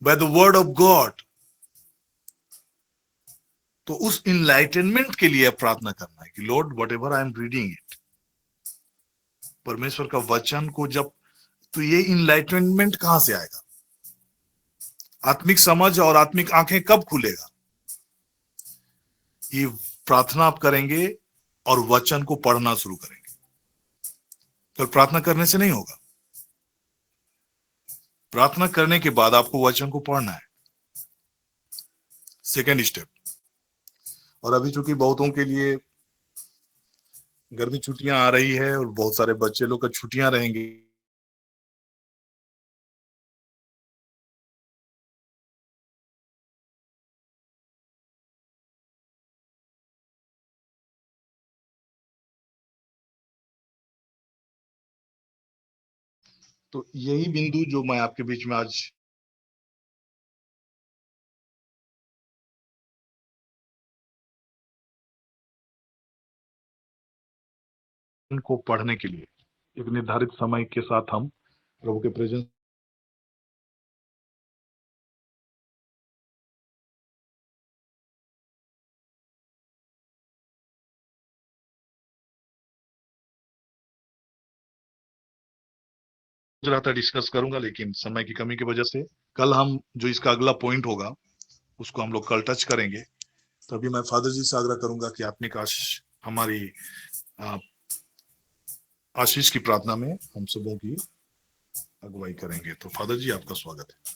by the word of God. तो उस इनलाइटनमेंट के लिए प्रार्थना करना है कि Lord what ever I am reading it, परमेश्वर का वचन को जब, तो ये इनलाइटनमेंट कहां से आएगा? आत्मिक समझ और आत्मिक आंखें कब खुलेगा? ये प्रार्थना आप करेंगे और वचन को पढ़ना शुरू करेंगे। तो प्रार्थना करने से नहीं होगा, प्रार्थना करने के बाद आपको वचन को पढ़ना है, सेकेंड स्टेप। और अभी चूंकि बहुतों के लिए गर्मी छुट्टियां आ रही है और बहुत सारे बच्चे लोग का छुट्टियां रहेंगी, तो यही बिंदु जो मैं आपके बीच में आज को पढ़ने के लिए एक निर्धारित समय के साथ हम प्रभु के प्रेजेंस रहा था डिस्कस करूंगा, लेकिन समय की कमी की वजह से कल हम जो इसका अगला पॉइंट होगा उसको हम लोग कल टच करेंगे। तो अभी मैं फादर जी से आग्रह करूंगा कि आत्मिक हमारी आशीष की प्रार्थना में हम सबों की अगुवाई करेंगे। तो फादर जी आपका स्वागत है।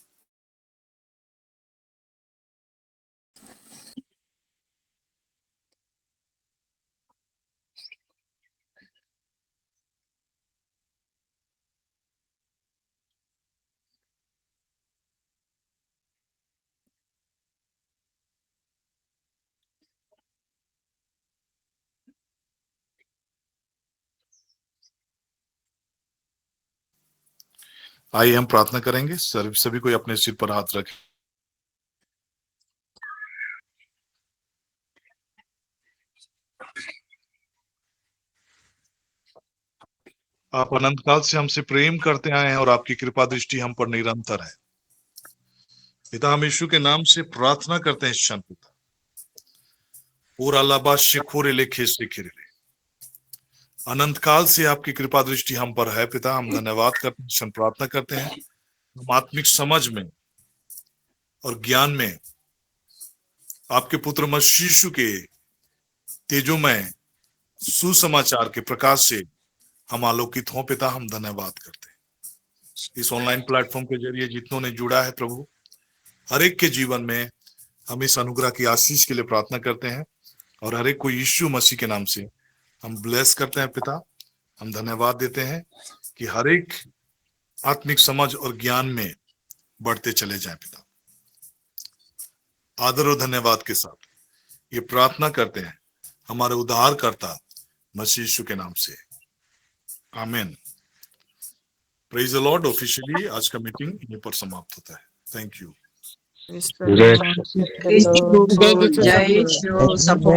आइए हम प्रार्थना करेंगे। सभी कोई अपने सिर पर हाथ रखें। आप अनंत काल से हमसे प्रेम करते आए हैं और आपकी कृपा दृष्टि हम पर निरंतर है। पिता हम यीशु के नाम से प्रार्थना करते हैं क्षण पिता, पूरा लाबा शिखोरे लेखे से अनंत काल से आपकी कृपा दृष्टि हम पर है पिता। हम धन्यवाद करते हैं, क्षण प्रार्थना करते हैं हम आत्मिक समझ में और ज्ञान में आपके पुत्र मसीह यीशु के तेजोमय सुसमाचार के प्रकाश से हम आलोकित हों पिता। हम धन्यवाद करते हैं इस ऑनलाइन प्लेटफॉर्म के जरिए जितनों ने जुड़ा है प्रभु, हर एक के जीवन में हम इस अनुग्रह की आशीष के लिए प्रार्थना करते हैं और हर एक को यीशु मसीह के नाम से हम ब्लेस करते हैं पिता। हम धन्यवाद देते हैं कि हर एक आत्मिक समझ और ज्ञान में बढ़ते चले जाएं पिता। आदर और धन्यवाद के साथ ये प्रार्थना करते हैं हमारे उद्धारकर्ता मसीह यीशु के नाम से, आमीन। Praise the Lord. ऑफिशियली आज का मीटिंग यहीं पर समाप्त होता है। Thank you. जय यीशु सबको